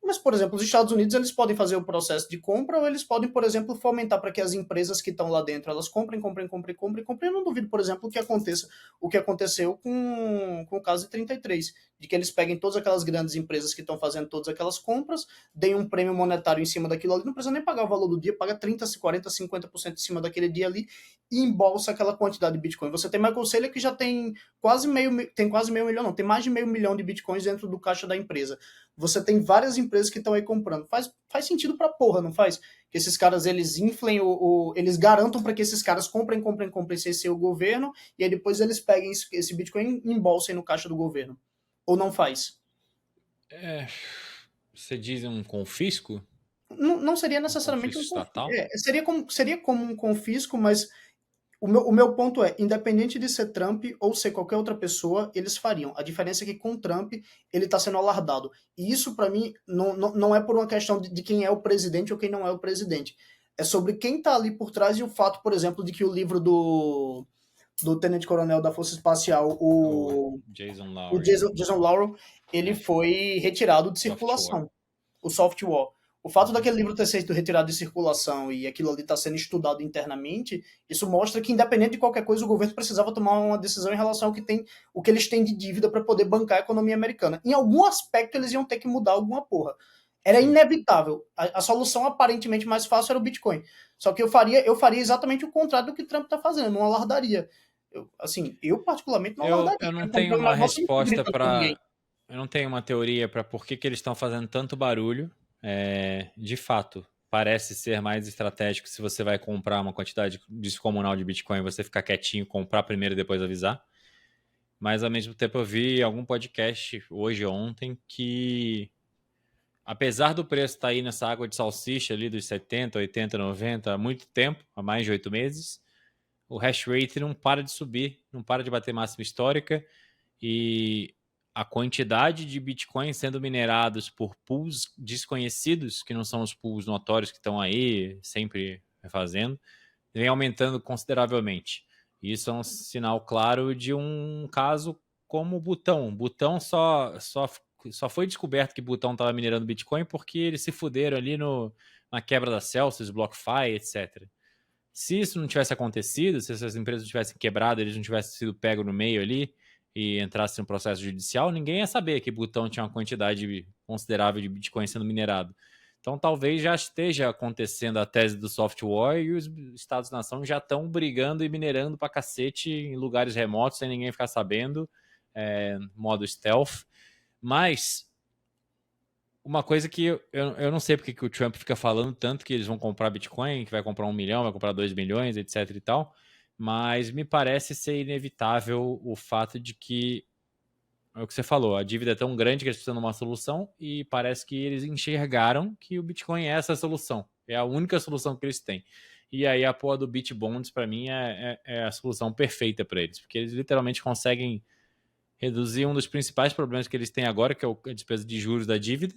Mas, por exemplo, os Estados Unidos eles podem fazer o processo de compra ou eles podem, por exemplo, fomentar para que as empresas que estão lá dentro elas comprem. Eu não duvido, por exemplo, que aconteça o que aconteceu com o caso de 33, de que eles peguem todas aquelas grandes empresas que estão fazendo todas aquelas compras, deem um prêmio monetário em cima daquilo ali, não precisa nem pagar o valor do dia, paga 30, 40, 50% em cima daquele dia ali e embolsa aquela quantidade de Bitcoin. Você tem Michael Saylor que já tem quase meio milhão, não, tem mais de meio milhão de Bitcoins dentro do caixa da empresa. Você tem várias empresas que estão aí comprando. Faz sentido pra porra, não faz? Que esses caras, eles inflem eles garantam para que esses caras comprem sem ser o governo, e aí depois eles peguem esse Bitcoin e embolsem no caixa do governo. Ou não faz? Você diz um confisco? Não seria Um necessariamente confisco um confisco. estatal? Seria como um confisco, mas o meu ponto é, independente de ser Trump ou ser qualquer outra pessoa, eles fariam. A diferença é que com Trump, ele está sendo alardado. E isso, para mim, não é por uma questão de quem é o presidente ou quem não é o presidente. É sobre quem está ali por trás e o fato, por exemplo, de que o livro do Tenente Coronel da Força Espacial, O Jason o Lowry. Jason Laurel, ele foi retirado de Software. circulação. O software. O fato daquele livro ter sido retirado de circulação e aquilo ali está sendo estudado internamente, isso mostra que, independente de qualquer coisa, o governo precisava tomar uma decisão em relação ao que eles têm de dívida para poder bancar a economia americana. Em algum aspecto, eles iam ter que mudar alguma porra. Era inevitável. A solução aparentemente mais fácil era o Bitcoin. Só que eu faria exatamente o contrário do que Trump está fazendo, não alardaria. Eu particularmente não alardaria. Eu não Eu tenho comprei um uma negócio e não fico resposta gritando com ninguém. para. Eu não tenho uma teoria para por que eles estão fazendo tanto barulho. De fato, parece ser mais estratégico se você vai comprar uma quantidade descomunal de Bitcoin, você ficar quietinho, comprar primeiro e depois avisar. Mas ao mesmo tempo eu vi algum podcast hoje ou ontem que, apesar do preço estar aí nessa água de salsicha ali dos 70, 80, 90 há muito tempo, há mais de 8 meses, o hash rate não para de subir, não para de bater máxima histórica, e a quantidade de bitcoins sendo minerados por pools desconhecidos, que não são os pools notórios que estão aí sempre fazendo, vem aumentando consideravelmente. Isso é um sinal claro de um caso como o Butão. Butão só foi descoberto que Butão estava minerando Bitcoin porque eles se fuderam ali na quebra da Celsius, BlockFi, etc. Se isso não tivesse acontecido, se essas empresas não tivessem quebrado, eles não tivessem sido pegos no meio ali e entrassem no processo judicial, ninguém ia saber que Butão tinha uma quantidade considerável de Bitcoin sendo minerado. Então talvez já esteja acontecendo a tese do software e os Estados-nação já estão brigando e minerando pra cacete em lugares remotos sem ninguém ficar sabendo, modo stealth. Mas uma coisa que eu não sei porque que o Trump fica falando tanto que eles vão comprar Bitcoin, que vai comprar 1 milhão, vai comprar 2 milhões, etc e tal, mas me parece ser inevitável o fato de que, é o que você falou, a dívida é tão grande que eles precisam de uma solução e parece que eles enxergaram que o Bitcoin é essa solução, é a única solução que eles têm. E aí a porra do Bitbonds, para mim, é a solução perfeita para eles, porque eles literalmente conseguem reduzir um dos principais problemas que eles têm agora, que é a despesa de juros da dívida,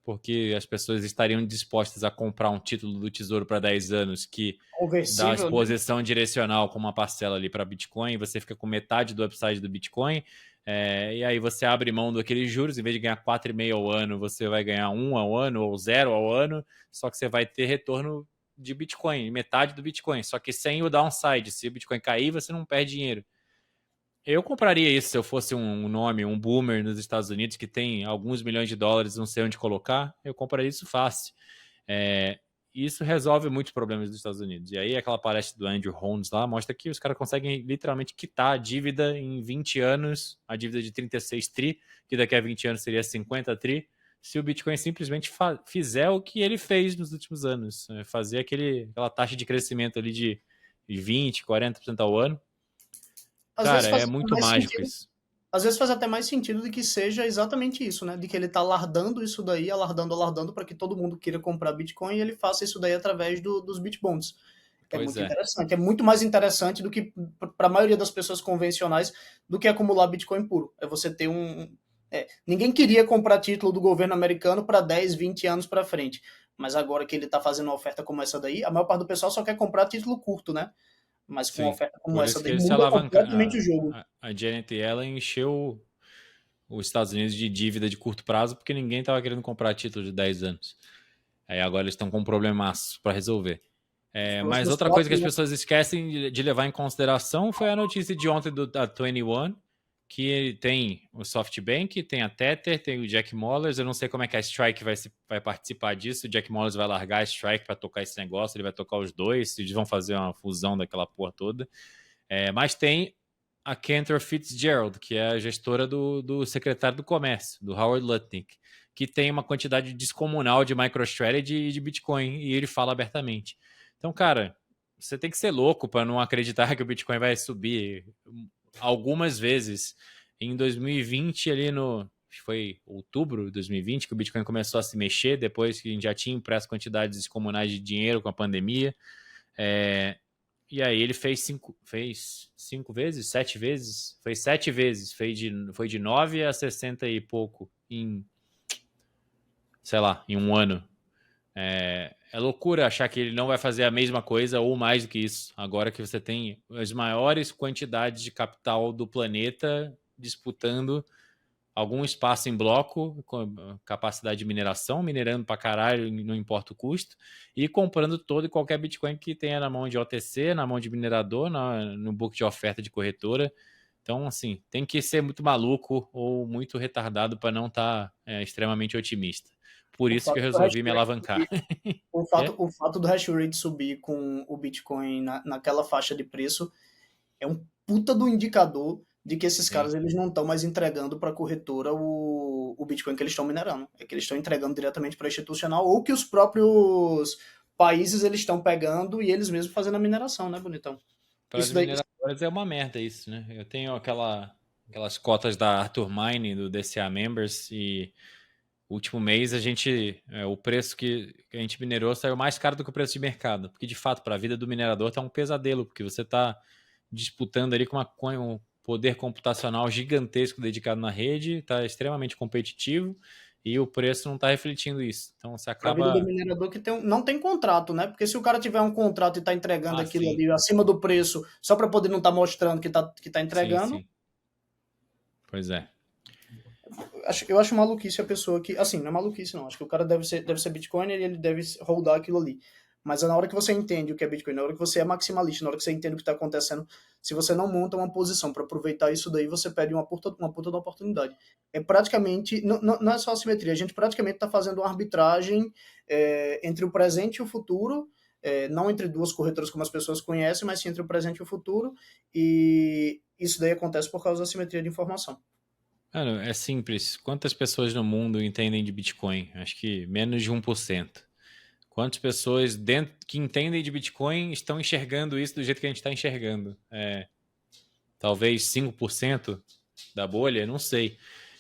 porque as pessoas estariam dispostas a comprar um título do Tesouro para 10 anos que dá a Conversível, né? exposição direcional com uma parcela ali para Bitcoin, você fica com metade do upside do Bitcoin, e aí você abre mão daqueles juros, em vez de ganhar 4,5 ao ano, você vai ganhar 1 ao ano ou 0 ao ano, só que você vai ter retorno de Bitcoin, metade do Bitcoin, só que sem o downside. Se o Bitcoin cair, você não perde dinheiro. Eu compraria isso se eu fosse um nome, um boomer nos Estados Unidos que tem alguns milhões de dólares, não sei onde colocar. Eu compraria isso fácil. isso resolve muitos problemas dos Estados Unidos. E aí aquela palestra do Andrew Holmes lá mostra que os caras conseguem literalmente quitar a dívida em 20 anos, a dívida de 36 tri, que daqui a 20 anos seria 50 tri, se o Bitcoin simplesmente fizer o que ele fez nos últimos anos, fazer aquela taxa de crescimento ali de 20, 40% ao ano. Às Cara, vezes faz é até muito mais mágico sentido, isso. às vezes faz até mais sentido de que seja exatamente isso, né? De que ele tá alardando isso daí, alardando para que todo mundo queira comprar Bitcoin e ele faça isso daí através dos Bitbonds. É Pois muito é. interessante. É muito mais interessante do que, para a maioria das pessoas convencionais, do que acumular Bitcoin puro. É você ter ninguém queria comprar título do governo americano para 10, 20 anos para frente. Mas agora que ele está fazendo uma oferta como essa daí, a maior parte do pessoal só quer comprar título curto, né? Mas com uma Sim. oferta como Por essa isso que daí, ele se muda alavanca. completamente o jogo. A Janet Yellen encheu os Estados Unidos de dívida de curto prazo porque ninguém estava querendo comprar título de 10 anos. Aí agora eles estão com um problemaço para resolver. Os Mas próximos outra coisa que 4, as né? pessoas esquecem de levar em consideração foi a notícia de ontem da 21, que tem o SoftBank, tem a Tether, tem o Jack Mallers. Eu não sei como é que a Strike vai participar disso. O Jack Mallers vai largar a Strike para tocar esse negócio, ele vai tocar os dois, eles vão fazer uma fusão daquela porra toda. Mas tem a Cantor Fitzgerald, que é a gestora do secretário do Comércio, do Howard Lutnick, que tem uma quantidade descomunal de MicroStrategy e de Bitcoin, e ele fala abertamente. Então, cara, você tem que ser louco para não acreditar que o Bitcoin vai subir algumas vezes. Em 2020, ali foi outubro de 2020, que o Bitcoin começou a se mexer, depois que a gente já tinha impresso quantidades descomunais de dinheiro com a pandemia. E aí ele fez cinco vezes, 7 vezes, foi 7 vezes, foi de 9 a 60 e pouco em, sei lá, em um ano. É loucura achar que ele não vai fazer a mesma coisa ou mais do que isso. Agora que você tem as maiores quantidades de capital do planeta disputando algum espaço em bloco, com capacidade de mineração, minerando pra caralho, não importa o custo, e comprando todo e qualquer Bitcoin que tenha na mão de OTC, na mão de minerador, no book de oferta de corretora. Então, assim, tem que ser muito maluco ou muito retardado para não estar extremamente otimista. Por O isso que fato eu do hash resolvi me rate alavancar. subir, o Quê? fato, o fato do hash rate subir com o Bitcoin naquela faixa de preço é um puta do indicador de que esses Sim. caras eles não estão mais entregando para a corretora o Bitcoin que eles estão minerando. É que eles estão entregando diretamente para institucional ou que os próprios países eles estão pegando e eles mesmos fazendo a mineração, né, bonitão? Para as Isso daí, mineradoras é uma merda isso, né? Eu tenho aquelas cotas da Arthur Mining, do DCA Members, e último mês o preço que a gente minerou saiu mais caro do que o preço de mercado, porque de fato para a vida do minerador tá um pesadelo, porque você está disputando ali com um poder computacional gigantesco dedicado na rede, está extremamente competitivo e o preço não está refletindo isso. Então você para a vida do acaba minerador que não tem contrato, né? Porque se o cara tiver um contrato e está entregando aquilo assim, ali acima do preço, só para poder não estar mostrando que tá sim, entregando, sim. Pois é. eu acho maluquice a pessoa que. Assim, não é maluquice, não. Acho que o cara deve ser Bitcoin e ele deve rodar aquilo ali. Mas na hora que você entende o que é Bitcoin, na hora que você é maximalista, na hora que você entende o que está acontecendo, se você não monta uma posição para aproveitar isso daí, você perde uma puta da oportunidade. É praticamente. Não é só assimetria, a gente praticamente está fazendo uma arbitragem entre o presente e o futuro. Não entre duas corretoras como as pessoas conhecem, mas sim entre o presente e o futuro. E isso daí acontece por causa da assimetria de informação. Mano, é simples. Quantas pessoas no mundo entendem de Bitcoin? Acho que menos de 1%. Quantas pessoas dentro que entendem de Bitcoin estão enxergando isso do jeito que a gente está enxergando? Talvez 5% da bolha, não sei.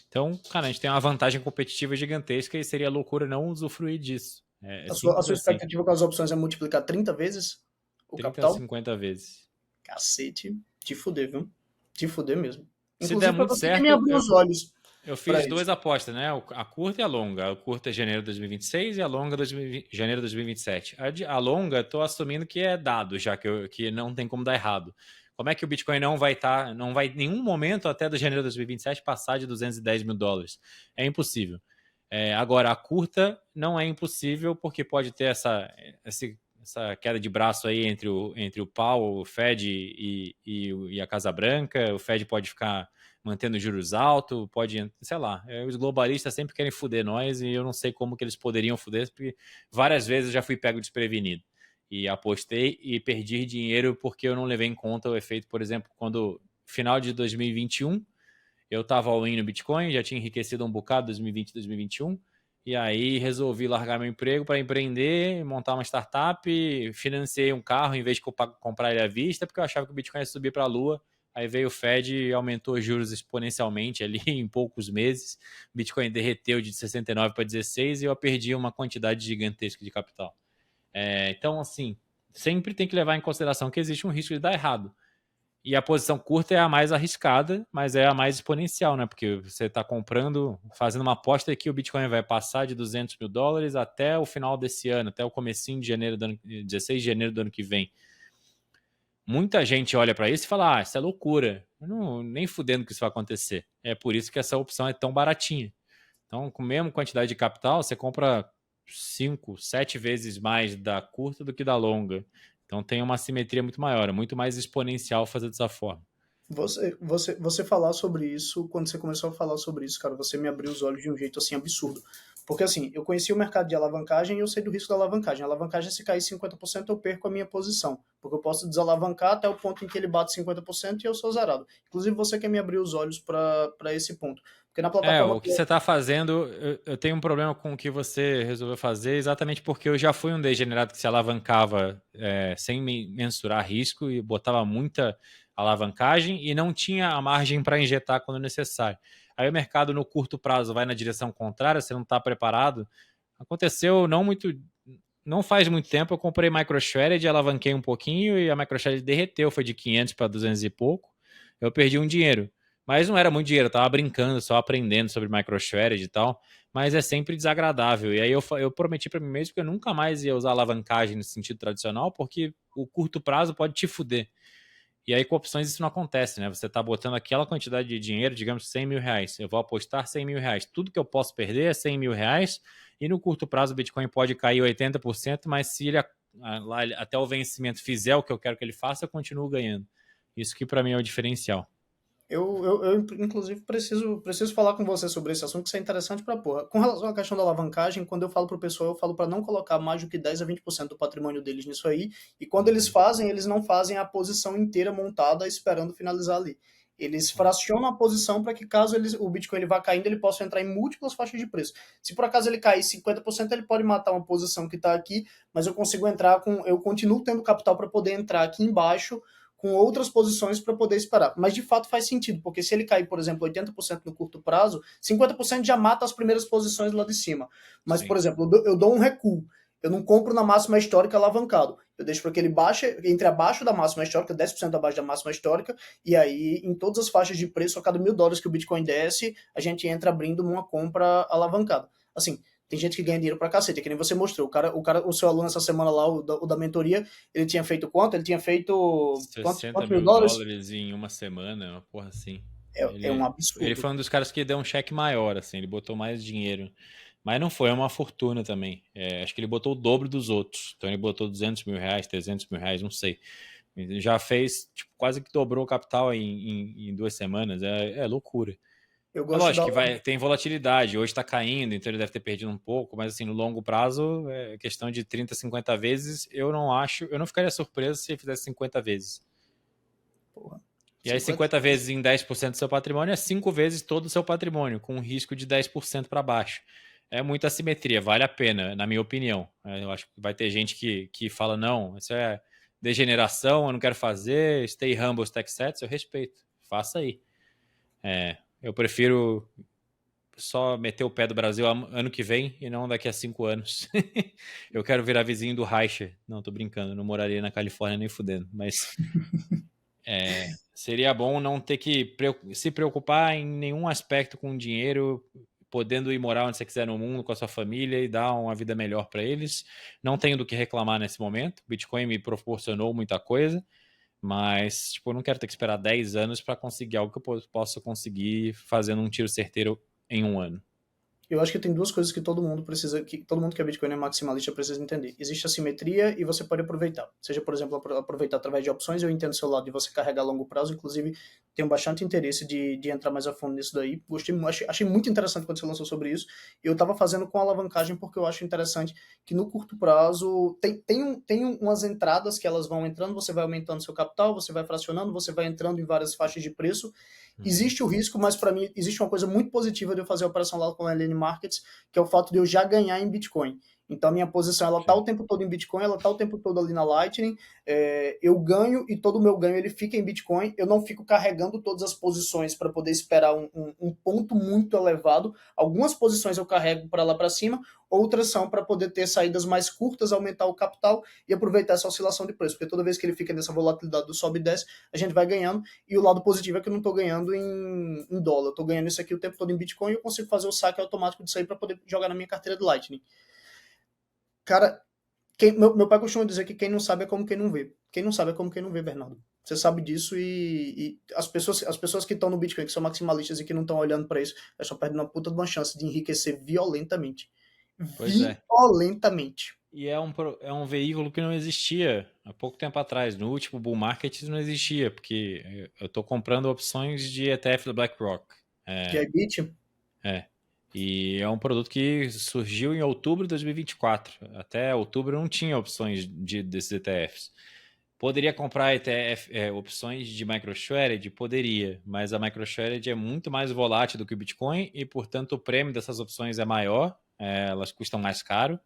Então, cara, a gente tem uma vantagem competitiva gigantesca e seria loucura não usufruir disso. É A sua, a simples sua assim. expectativa com as opções é multiplicar 30 vezes o 30 a capital? 50 vezes. Cacete, te fuder, viu? Te fuder mesmo. Se der Inclusive foi muito você que me certo, abriu os olhos eu para fiz isso. duas apostas, né? A curta e a longa. A curta é janeiro de 2026 e a longa janeiro de 2027. A longa, estou assumindo que é dado, já que não tem como dar errado. Como é que o Bitcoin não vai em nenhum momento até do janeiro de 2027 passar de 210 mil dólares? É impossível. Agora, a curta não é impossível porque pode ter essa queda de braço aí entre o Powell, o Fed e a Casa Branca. O Fed pode ficar mantendo juros altos, pode, sei lá, os globalistas sempre querem fuder nós e eu não sei como que eles poderiam fuder, porque várias vezes eu já fui pego desprevenido e apostei e perdi dinheiro porque eu não levei em conta o efeito, por exemplo, quando final de 2021 eu estava all-in no Bitcoin, já tinha enriquecido um bocado 2020, 2021, e aí resolvi largar meu emprego para empreender, montar uma startup, financei um carro em vez de comprar ele à vista, porque eu achava que o Bitcoin ia subir para a lua. Aí veio o Fed e aumentou os juros exponencialmente ali em poucos meses. O Bitcoin derreteu de 69 para 16 e eu perdi uma quantidade gigantesca de capital. Então, assim, sempre tem que levar em consideração que existe um risco de dar errado. E a posição curta é a mais arriscada, mas é a mais exponencial, né? Porque você está comprando, fazendo uma aposta que o Bitcoin vai passar de $200 mil até o final desse ano, até o comecinho de janeiro, 16 de janeiro do ano que vem. Muita gente olha para isso e fala, isso é loucura. Não, nem fudendo que isso vai acontecer. É por isso que essa opção é tão baratinha. Então, com a mesma quantidade de capital, você compra 5, 7 vezes mais da curta do que da longa. Então tem uma simetria muito maior, é muito mais exponencial fazer dessa forma. Você falar sobre isso, quando você começou a falar sobre isso, cara, você me abriu os olhos de um jeito assim absurdo. Porque assim, eu conheci o mercado de alavancagem e eu sei do risco da alavancagem. A alavancagem, se cair 50%, eu perco a minha posição. Porque eu posso desalavancar até o ponto em que ele bate 50% e eu sou zerado. Inclusive, você quer me abrir os olhos para esse ponto. Porque na plataforma. O que você está fazendo, eu tenho um problema com o que você resolveu fazer, exatamente porque eu já fui um degenerado que se alavancava sem mensurar risco e botava muita alavancagem e não tinha a margem para injetar quando necessário. Aí o mercado no curto prazo vai na direção contrária, você não está preparado. Aconteceu não faz muito tempo, eu comprei MicroStrategy, alavanquei um pouquinho e a MicroStrategy derreteu, foi de 500 para 200 e pouco. Eu perdi um dinheiro. Mas não era muito dinheiro, eu tava brincando, só aprendendo sobre MicroStrategy e tal. Mas é sempre desagradável. E aí eu prometi para mim mesmo que eu nunca mais ia usar alavancagem no sentido tradicional, porque o curto prazo pode te fuder. E aí com opções isso não acontece, né? Você tá botando aquela quantidade de dinheiro, digamos 100 mil reais. Eu vou apostar 100 mil reais. Tudo que eu posso perder é 100 mil reais. E no curto prazo o Bitcoin pode cair 80%, mas se ele lá, até o vencimento fizer o que eu quero que ele faça, eu continuo ganhando. Isso que para mim é o diferencial. Inclusive, preciso falar com você sobre esse assunto, que isso é interessante pra porra. Com relação à questão da alavancagem, quando eu falo pro pessoal, eu falo para não colocar mais do que 10 a 20% do patrimônio deles nisso aí. E quando eles fazem, eles não fazem a posição inteira montada esperando finalizar ali. Eles fracionam a posição para que caso o Bitcoin ele vá caindo, ele possa entrar em múltiplas faixas de preço. Se por acaso ele cair 50%, ele pode matar uma posição que está aqui, mas eu consigo eu continuo tendo capital para poder entrar aqui embaixo com outras posições para poder esperar. Mas de fato faz sentido, porque se ele cair, por exemplo, 80% no curto prazo, 50% já mata as primeiras posições lá de cima. Mas, por Sim. exemplo, eu dou um recuo. Eu não compro na máxima histórica alavancado. Eu deixo para que ele baixe entre abaixo da máxima histórica, 10% abaixo da máxima histórica, e aí, em todas as faixas de preço, a cada $1.000 que o Bitcoin desce, a gente entra abrindo uma compra alavancada. Assim, tem gente que ganha dinheiro pra cacete, é que nem você mostrou. O seu aluno essa semana lá, o da mentoria, ele tinha feito quanto? Ele tinha feito 60 quantos mil mil dólares? dólares em uma semana, uma porra assim. É um Ele absurdo. foi um dos caras que deu um cheque maior, assim, ele botou mais dinheiro. Mas não foi uma fortuna também. Acho que ele botou o dobro dos outros. Então ele botou 200 mil reais, 300 mil reais, não sei. Ele já fez, tipo, quase que dobrou o capital em 2 semanas. É loucura. Eu É gosto lógico da. que tem volatilidade. Hoje está caindo, então ele deve ter perdido um pouco, mas assim, no longo prazo, é questão de 30, 50 vezes. Eu não ficaria surpreso se ele fizesse 50 vezes. Porra, E aí 50. 50 vezes em 10% do seu patrimônio é 5 vezes todo o seu patrimônio, com um risco de 10% para baixo. É muita assimetria, vale a pena, na minha opinião. Eu acho que vai ter gente que fala, não, isso é degeneração, eu não quero fazer, stay humble, stack sets, eu respeito, faça aí. Eu prefiro só meter o pé do Brasil ano que vem e não daqui a 5 anos. Eu quero virar vizinho do Reicher. Não, tô brincando, não moraria na Califórnia nem fudendo, mas seria bom não ter que se preocupar em nenhum aspecto com dinheiro, podendo ir morar onde você quiser no mundo com a sua família e dar uma vida melhor para eles. Não tenho do que reclamar nesse momento. Bitcoin me proporcionou muita coisa, mas tipo, eu não quero ter que esperar 10 anos para conseguir algo que eu possa conseguir fazendo um tiro certeiro em um ano. Eu acho que tem duas coisas que todo mundo precisa, que todo mundo que é Bitcoin é maximalista precisa entender. Existe a simetria e você pode aproveitar. Seja, por exemplo, aproveitar através de opções. Eu entendo o seu lado de você carregar a longo prazo, inclusive tenho bastante interesse de entrar mais a fundo nisso daí. Gostei, achei muito interessante quando você lançou sobre isso. Eu estava fazendo com alavancagem porque eu acho interessante que no curto prazo tem umas entradas que elas vão entrando, você vai aumentando seu capital, você vai fracionando, você vai entrando em várias faixas de preço. Uhum. Existe o risco, mas para mim existe uma coisa muito positiva de eu fazer a operação lá com a LN Markets, que é o fato de eu já ganhar em Bitcoin. Então a minha posição ela tá o Sim. tempo todo em Bitcoin, ela tá o tempo todo ali na Lightning. Eu ganho e todo o meu ganho ele fica em Bitcoin. Eu não fico carregando todas as posições para poder esperar um ponto muito elevado. Algumas posições eu carrego para lá para cima, outras são para poder ter saídas mais curtas, aumentar o capital e aproveitar essa oscilação de preço, porque toda vez que ele fica nessa volatilidade do sobe e desce, a gente vai ganhando. E o lado positivo é que eu não estou ganhando em dólar, eu estou ganhando isso aqui o tempo todo em Bitcoin e eu consigo fazer o saque automático disso aí para poder jogar na minha carteira de Lightning. Cara, meu pai costuma dizer que quem não sabe é como quem não vê. Quem não sabe é como quem não vê, Bernardo. Você sabe disso e as pessoas que estão no Bitcoin, que são maximalistas e que não estão olhando para isso, elas estão perdendo uma puta de uma chance de enriquecer violentamente. Pois é. Violentamente. E é um veículo que não existia há pouco tempo atrás. No último bull market não existia, porque eu estou comprando opções de ETF da BlackRock. De iBit, É. E é um produto que surgiu em outubro de 2024. Até outubro não tinha opções desses ETFs. Poderia comprar opções de MicroStrategy? Poderia, mas a MicroStrategy é muito mais volátil do que o Bitcoin e, portanto, o prêmio dessas opções é maior, elas custam mais caro,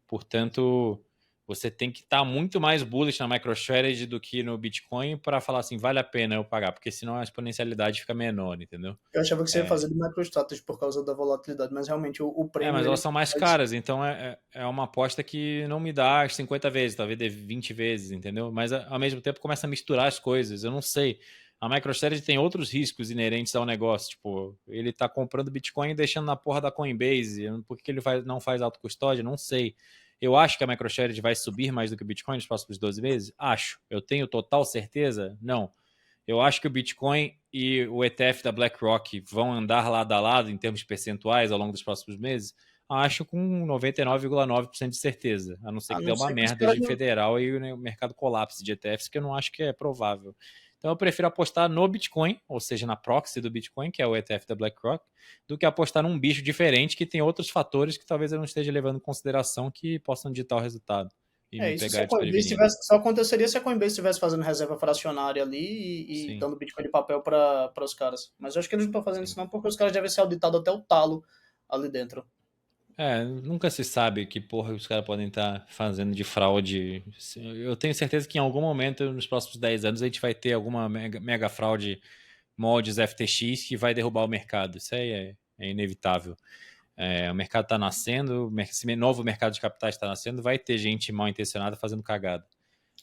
portanto, você tem que estar muito mais bullish na MicroStrategy do que no Bitcoin para falar assim, vale a pena eu pagar, porque senão a exponencialidade fica menor, entendeu? eu achava que você ia fazer de MicroStrategy por causa da volatilidade, mas realmente o prêmio Mas ele elas são mais faz. caras, então é uma aposta que não me dá as 50 vezes, talvez dê 20 vezes, entendeu? Mas ao mesmo tempo começa a misturar as coisas, eu não sei. A MicroStrategy tem outros riscos inerentes ao negócio, tipo, ele tá comprando Bitcoin e deixando na porra da Coinbase, por que ele não faz autocustódia? Não sei. Eu acho que a MicroStrategy vai subir mais do que o Bitcoin nos próximos 12 meses? Acho. Eu tenho total certeza? Não. Eu acho que o Bitcoin e o ETF da BlackRock vão andar lado a lado em termos percentuais ao longo dos próximos meses? Acho com 99,9% de certeza, a não ser A que dê não uma ser que os merda caras de não. federal e o mercado colapse de ETFs, que eu não acho que é provável. Então eu prefiro apostar no Bitcoin, ou seja, na proxy do Bitcoin, que é o ETF da BlackRock, do que apostar num bicho diferente que tem outros fatores que talvez eu não esteja levando em consideração que possam ditar o resultado e me Isso se pegar a Coinbase desprevenido. tivesse. Só aconteceria se a Coinbase estivesse fazendo reserva fracionária ali e Sim, dando Bitcoin de papel para os caras. Mas eu acho que eles não estão fazendo isso sim. não, porque os caras devem ser auditados até o talo ali dentro. Nunca se sabe que porra os caras podem estar fazendo de fraude. Eu tenho certeza que em algum momento, nos próximos 10 anos, a gente vai ter alguma mega fraude moldes FTX que vai derrubar o mercado. Isso aí é inevitável. O mercado está nascendo, esse novo mercado de capitais está nascendo, vai ter gente mal intencionada fazendo cagada.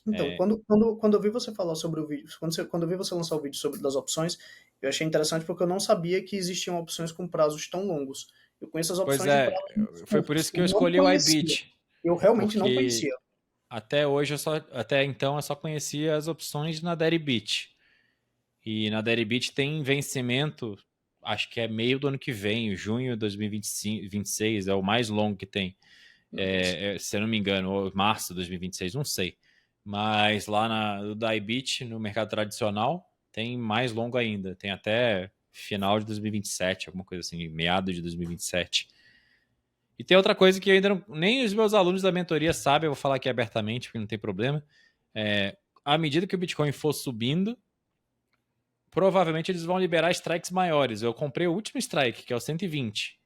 Então, É, quando eu vi você falar sobre o vídeo, quando eu vi você lançar o vídeo sobre das opções, eu achei interessante porque eu não sabia que existiam opções com prazos tão longos. Eu conheço as pois opções de é, prazos muito foi por curtos. isso que Eu eu não escolhi o conhecia. iBit, Eu realmente não porque conhecia. até então eu só conhecia as opções na Deribit. E na Deribit tem vencimento, acho que é meio do ano que vem, junho de 2025, 26, é o mais longo que tem. Meu Deus. Se eu não me engano, ou março de 2026, não sei. Mas lá no Dybit, no mercado tradicional, tem mais longo ainda. Tem até final de 2027, alguma coisa assim, meado de 2027. E tem outra coisa que ainda nem os meus alunos da mentoria sabem, eu vou falar aqui abertamente, porque não tem problema. À medida que o Bitcoin for subindo, provavelmente eles vão liberar strikes maiores. Eu comprei o último strike, que é o 120,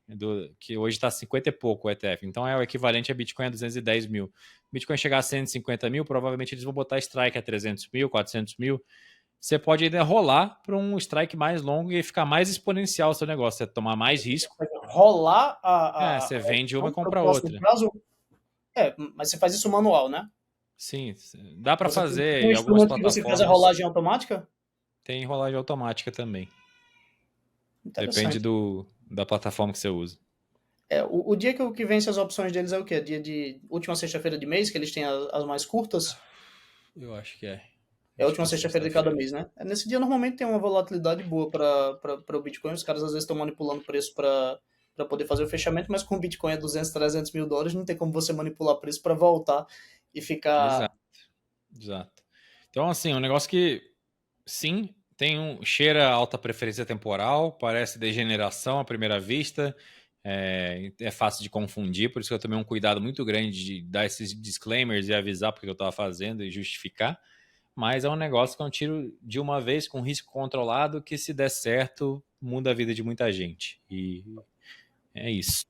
que hoje está 50 e pouco o ETF. Então é o equivalente a Bitcoin a 210 mil. Bitcoin chegar a 150 mil, provavelmente eles vão botar strike a 300 mil, 400 mil. Você pode ainda rolar para um strike mais longo e ficar mais exponencial o seu negócio. Você tomar mais risco. Rolar Você a vende uma e opção para o compra próximo outra. prazo. Mas você faz isso manual, né? Sim, dá para Você tem fazer um em algumas instrumento que você faz a plataformas. rolagem automática? Tem rolagem automática também. Depende Interessante. da plataforma que você usa. O dia que vence as opções deles é o quê? Dia de última sexta-feira de mês, que eles têm as mais curtas? Eu acho que é. É a Acho que última é sexta-feira de cada sexta-feira. mês, né? Nesse dia normalmente tem uma volatilidade boa para o Bitcoin. Os caras às vezes estão manipulando o preço para para poder fazer o fechamento, mas com o Bitcoin a 200, 300 mil dólares, não tem como você manipular preço para voltar e ficar. Exato, exato. Então, assim, um negócio que, sim, cheira alta preferência temporal, parece degeneração à primeira vista, é fácil de confundir, por isso que eu tomei um cuidado muito grande de dar esses disclaimers e avisar porque eu estava fazendo e justificar. Mas é um negócio que é um tiro de uma vez com risco controlado que, se der certo, muda a vida de muita gente. E é isso.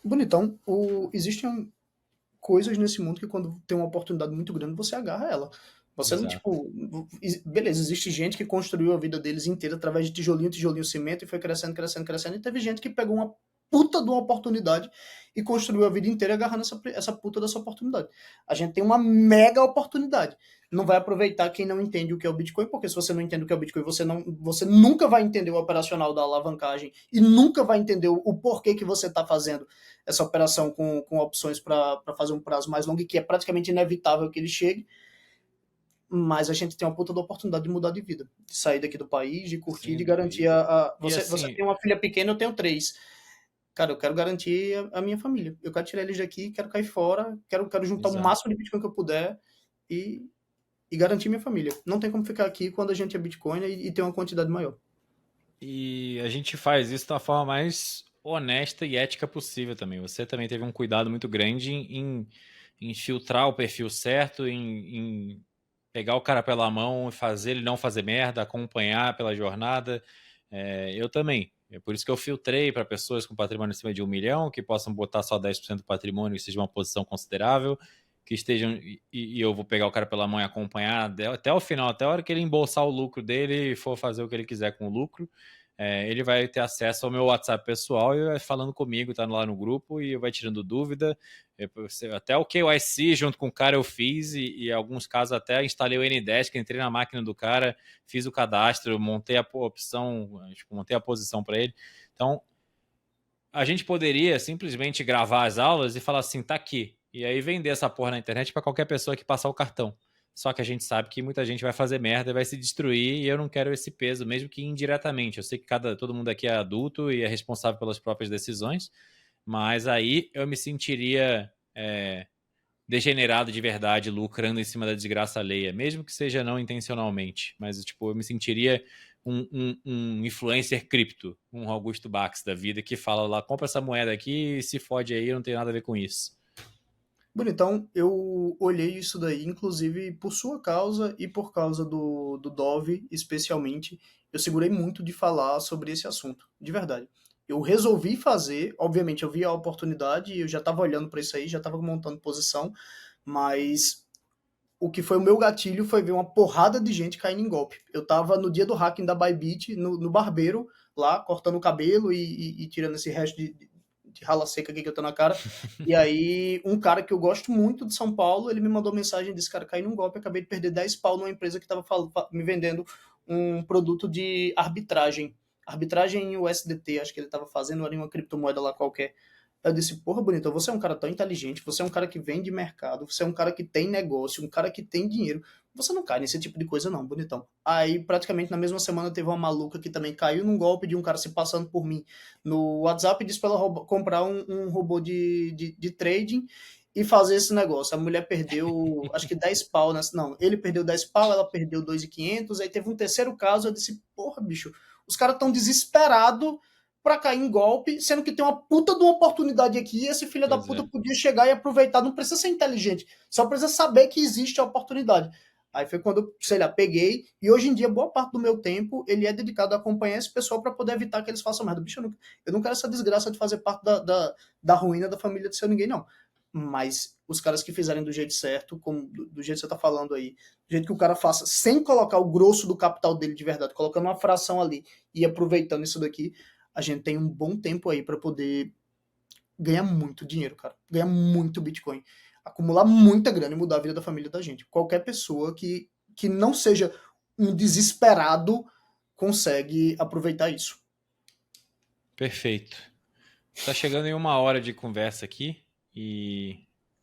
Bonitão, existem coisas nesse mundo que quando tem uma oportunidade muito grande, você agarra ela. Você não, Exato. tipo, beleza, existe gente que construiu a vida deles inteira através de tijolinho, tijolinho, cimento e foi crescendo, crescendo, crescendo. E teve gente que pegou uma puta de uma oportunidade e construiu a vida inteira agarrando essa puta dessa oportunidade. A gente tem uma mega oportunidade. Não vai aproveitar quem não entende o que é o Bitcoin, porque se você não entende o que é o Bitcoin, você nunca vai entender o operacional da alavancagem e nunca vai entender o porquê que você está fazendo essa operação com opções para fazer um prazo mais longo, e que é praticamente inevitável que ele chegue. Mas a gente tem uma puta da oportunidade de mudar de vida, de sair daqui do país, de curtir, de Sim. garantir E você assim, tem uma filha pequena, eu tenho três. Cara, eu quero garantir a minha família. Eu quero tirar eles daqui, quero cair fora, quero juntar o exato. máximo de Bitcoin que eu puder e, e garantir minha família. Não tem como ficar aqui quando a gente é Bitcoin e tem uma quantidade maior. E a gente faz isso da forma mais honesta e ética possível também. Você também teve um cuidado muito grande em filtrar o perfil certo, em pegar o cara pela mão e fazer ele não fazer merda, acompanhar pela jornada. Eu também. É por isso que eu filtrei para pessoas com patrimônio acima de 1 milhão, que possam botar só 10% do patrimônio e seja uma posição considerável, que estejam. E eu vou pegar o cara pela mão e acompanhar até o final, até a hora que ele embolsar o lucro dele e for fazer o que ele quiser com o lucro. Ele vai ter acesso ao meu WhatsApp pessoal e vai falando comigo, tá lá no grupo e vai tirando dúvida. Até o KYC junto com o cara eu fiz e alguns casos até instalei o N10, entrei na máquina do cara, fiz o cadastro, montei a opção, tipo, montei a posição para ele. Então, a gente poderia simplesmente gravar as aulas e falar assim, tá aqui. E aí vender essa porra na internet para qualquer pessoa que passar o cartão. Só que a gente sabe que muita gente vai fazer merda e vai se destruir e eu não quero esse peso, mesmo que indiretamente. Eu sei que todo mundo aqui é adulto e é responsável pelas próprias decisões, mas aí eu me sentiria degenerado de verdade, lucrando em cima da desgraça alheia, mesmo que seja não intencionalmente. Mas, tipo, eu me sentiria um influencer cripto, um Augusto Bax da vida, que fala lá, compra essa moeda aqui e se fode aí, eu não tenho nada a ver com isso. Bonitão, eu olhei isso daí, inclusive por sua causa e por causa do Dove, especialmente. Eu segurei muito de falar sobre esse assunto, de verdade. Eu resolvi fazer, obviamente eu vi a oportunidade, eu já estava olhando para isso aí, já estava montando posição, mas o que foi o meu gatilho foi ver uma porrada de gente caindo em golpe. Eu tava no dia do hacking da Bybit, no barbeiro, lá, cortando o cabelo e tirando esse resto de rala seca aqui que eu tô na cara. E aí, um cara que eu gosto muito de São Paulo, ele me mandou mensagem desse cara cair num golpe, acabei de perder 10 pau numa empresa que tava me vendendo um produto de arbitragem. Arbitragem em USDT, acho que ele tava fazendo ali uma criptomoeda lá qualquer. Eu disse, porra, Bonitão, você é um cara tão inteligente, você é um cara que vende mercado, você é um cara que tem negócio, um cara que tem dinheiro. Você não cai nesse tipo de coisa não, Bonitão. Aí, praticamente na mesma semana, teve uma maluca que também caiu num golpe de um cara se passando por mim no WhatsApp e disse pra ela comprar um robô de trading e fazer esse negócio. A mulher perdeu, acho que 10 pau. Não, ele perdeu 10 pau, ela perdeu 2.500. Aí teve um terceiro caso, eu disse, porra, bicho, os caras tão desesperados pra cair em golpe, sendo que tem uma puta de uma oportunidade aqui e esse filho da Pois puta é. podia chegar e aproveitar. Não precisa ser inteligente, só precisa saber que existe a oportunidade. Aí foi quando eu, sei lá, peguei, e hoje em dia, boa parte do meu tempo, ele é dedicado a acompanhar esse pessoal para poder evitar que eles façam merda. Bicho, eu não quero essa desgraça de fazer parte da ruína da família de seu ninguém, não. Mas os caras que fizerem do jeito certo, como do jeito que você tá falando aí, do jeito que o cara faça, sem colocar o grosso do capital dele de verdade, colocando uma fração ali e aproveitando isso daqui, a gente tem um bom tempo aí para poder ganhar muito dinheiro, cara. Ganhar muito Bitcoin. Acumular muita grana e mudar a vida da família da gente. Qualquer pessoa que não seja um desesperado consegue aproveitar isso. Perfeito. Tá chegando em 1 hora de conversa aqui e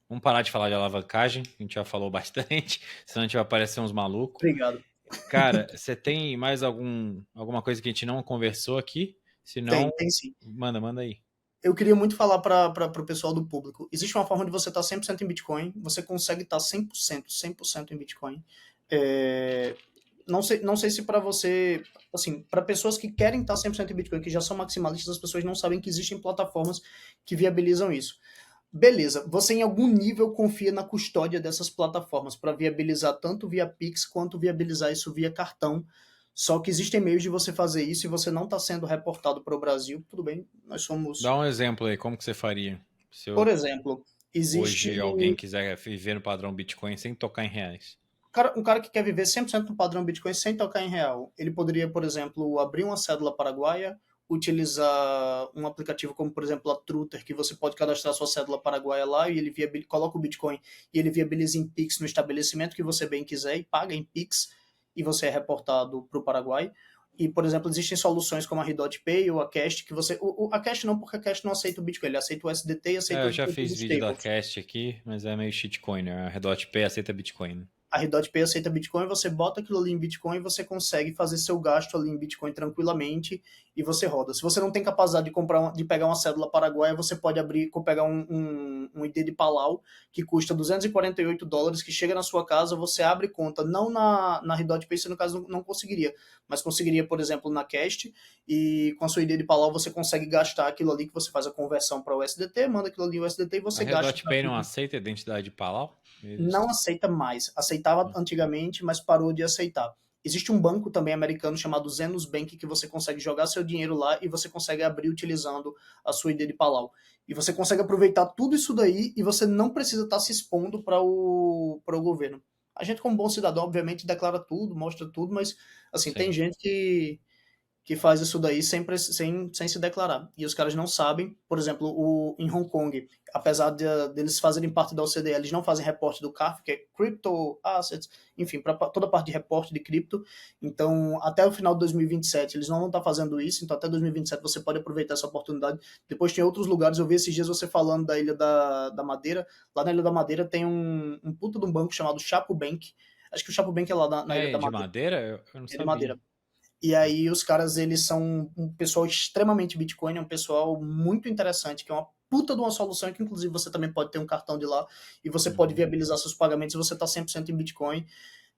vamos parar de falar de alavancagem, a gente já falou bastante, senão a gente vai aparecer uns malucos. Obrigado. Cara, você tem mais alguma coisa que a gente não conversou aqui? Se não, Tem sim. manda aí. eu queria muito falar para o pessoal do público. Existe uma forma de você estar 100% em Bitcoin, você consegue estar 100% em Bitcoin. É, não sei se para você, assim, para pessoas que querem estar 100% em Bitcoin, que já são maximalistas, as pessoas não sabem que existem plataformas que viabilizam isso. Beleza, você em algum nível confia na custódia dessas plataformas para viabilizar tanto via Pix quanto viabilizar isso via cartão. Só que existem meios de você fazer isso e você não está sendo reportado para o Brasil. Tudo bem, nós somos. Dá um exemplo aí, como que você faria? Se Por eu, exemplo, existe hoje alguém quiser viver no padrão Bitcoin sem tocar em reais. um cara que quer viver 100% no padrão Bitcoin sem tocar em real. Ele poderia, por exemplo, abrir uma cédula paraguaia, utilizar um aplicativo como, por exemplo, a Truther, que você pode cadastrar sua cédula paraguaia lá e ele coloca o Bitcoin e ele viabiliza em Pix no estabelecimento que você bem quiser e paga em Pix e você é reportado para o Paraguai. E, por exemplo, existem soluções como a Redot Pay ou a Cash, que você. A Cash não, porque a Cash não aceita o Bitcoin, ele aceita o SDT e aceita Eu já os fiz vídeo da stables. Cast aqui, mas é meio shitcoin, né? A Redot P aceita Bitcoin, né? A Redot Pay aceita Bitcoin, você bota aquilo ali em Bitcoin e você consegue fazer seu gasto ali em Bitcoin tranquilamente e você roda. Se você não tem capacidade de de pegar uma cédula paraguaia, você pode pegar um ID de Palau que custa $248, que chega na sua casa, você abre conta, não na Redot Pay, você no caso não conseguiria, mas conseguiria, por exemplo, na Cast, e com a sua ID de Palau você consegue gastar aquilo ali que você faz a conversão para o USDT, manda aquilo ali em USDT e A você gasta. Redot Pay não aceita identidade de Palau? Não Eles... aceita mais. Aceitava antigamente, mas parou de aceitar. Existe um banco também americano chamado Zenos Bank que você consegue jogar seu dinheiro lá e você consegue abrir utilizando a sua ID de Palau. E você consegue aproveitar tudo isso daí e você não precisa estar se expondo para o governo. A gente, como bom cidadão, obviamente declara tudo, mostra tudo, mas assim, tem Sim. gente que faz isso daí sem se declarar. E os caras não sabem, por exemplo, em Hong Kong, apesar deles fazerem parte da OCDE, eles não fazem reporte do CAF, que é Crypto Assets, enfim, para toda a parte de reporte de cripto. Então, até o final de 2027, eles não vão estar fazendo isso, então até 2027 você pode aproveitar essa oportunidade. Depois tem outros lugares, eu vi esses dias você falando da Ilha da Madeira. Lá na Ilha da Madeira tem um puta de um banco chamado Chapo Bank. Acho que o Chapo Bank é lá na Ilha É da de Madeira. madeira? Eu não É de sabia. Madeira. E aí os caras, eles são um pessoal extremamente Bitcoin, é um pessoal muito interessante, que é uma puta de uma solução que inclusive você também pode ter um cartão de lá e você pode Uhum. viabilizar seus pagamentos e você tá 100% em Bitcoin.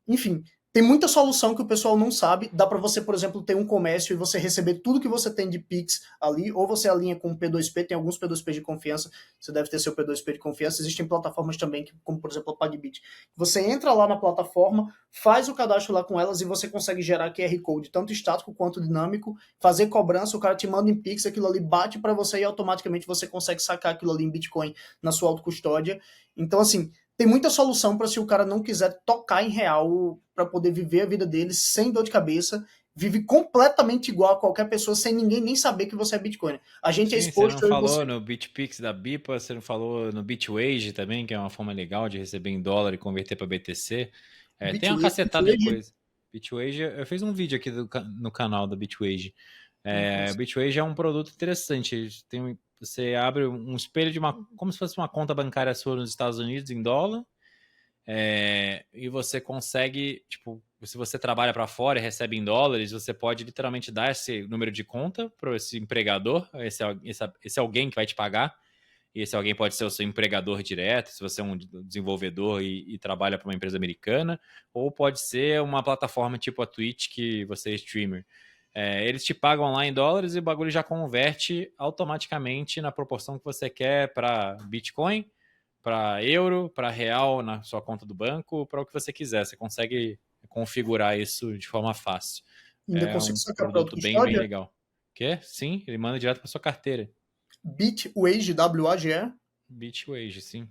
Enfim, tem muita solução que o pessoal não sabe. Dá para você, por exemplo, ter um comércio e você receber tudo que você tem de Pix ali, ou você alinha com o P2P, tem alguns P2P de confiança, você deve ter seu P2P de confiança. Existem plataformas também, como por exemplo a PagBit. Você entra lá na plataforma, faz o cadastro lá com elas e você consegue gerar QR Code, tanto estático quanto dinâmico, fazer cobrança, o cara te manda em Pix, aquilo ali bate para você e automaticamente você consegue sacar aquilo ali em Bitcoin na sua autocustódia. Então, assim, tem muita solução para se o cara não quiser tocar em real para poder viver a vida dele sem dor de cabeça, vive completamente igual a qualquer pessoa sem ninguém nem saber que você é Bitcoin. A gente é Sim, você não exposto, eu e falou você. no BitPix da BIPA, você não falou no Bitwage também, que é uma forma legal de receber em dólar e converter para BTC. É, tem uma cacetada de Bitwage, coisa. Bitwage, eu fiz um vídeo aqui no canal da Bitwage. não É, conheço. Bitwage é um produto interessante. Você abre um espelho de uma, como se fosse uma conta bancária sua nos Estados Unidos em dólar. E você consegue, tipo, se você trabalha para fora e recebe em dólares, você pode literalmente dar esse número de conta para esse empregador, esse alguém que vai te pagar. E esse alguém pode ser o seu empregador direto, se você é um desenvolvedor e trabalha para uma empresa americana, ou pode ser uma plataforma tipo a Twitch que você é streamer. Eles te pagam lá em dólares e o bagulho já converte automaticamente na proporção que você quer para Bitcoin, para euro, para real na sua conta do banco, para o que você quiser. Você consegue configurar isso de forma fácil. Ainda É consigo um sacar para produto bem, bem autocustódia? legal. Quer? Sim, ele manda direto para sua carteira. Bitwage, WAGE. Bitwage, sim.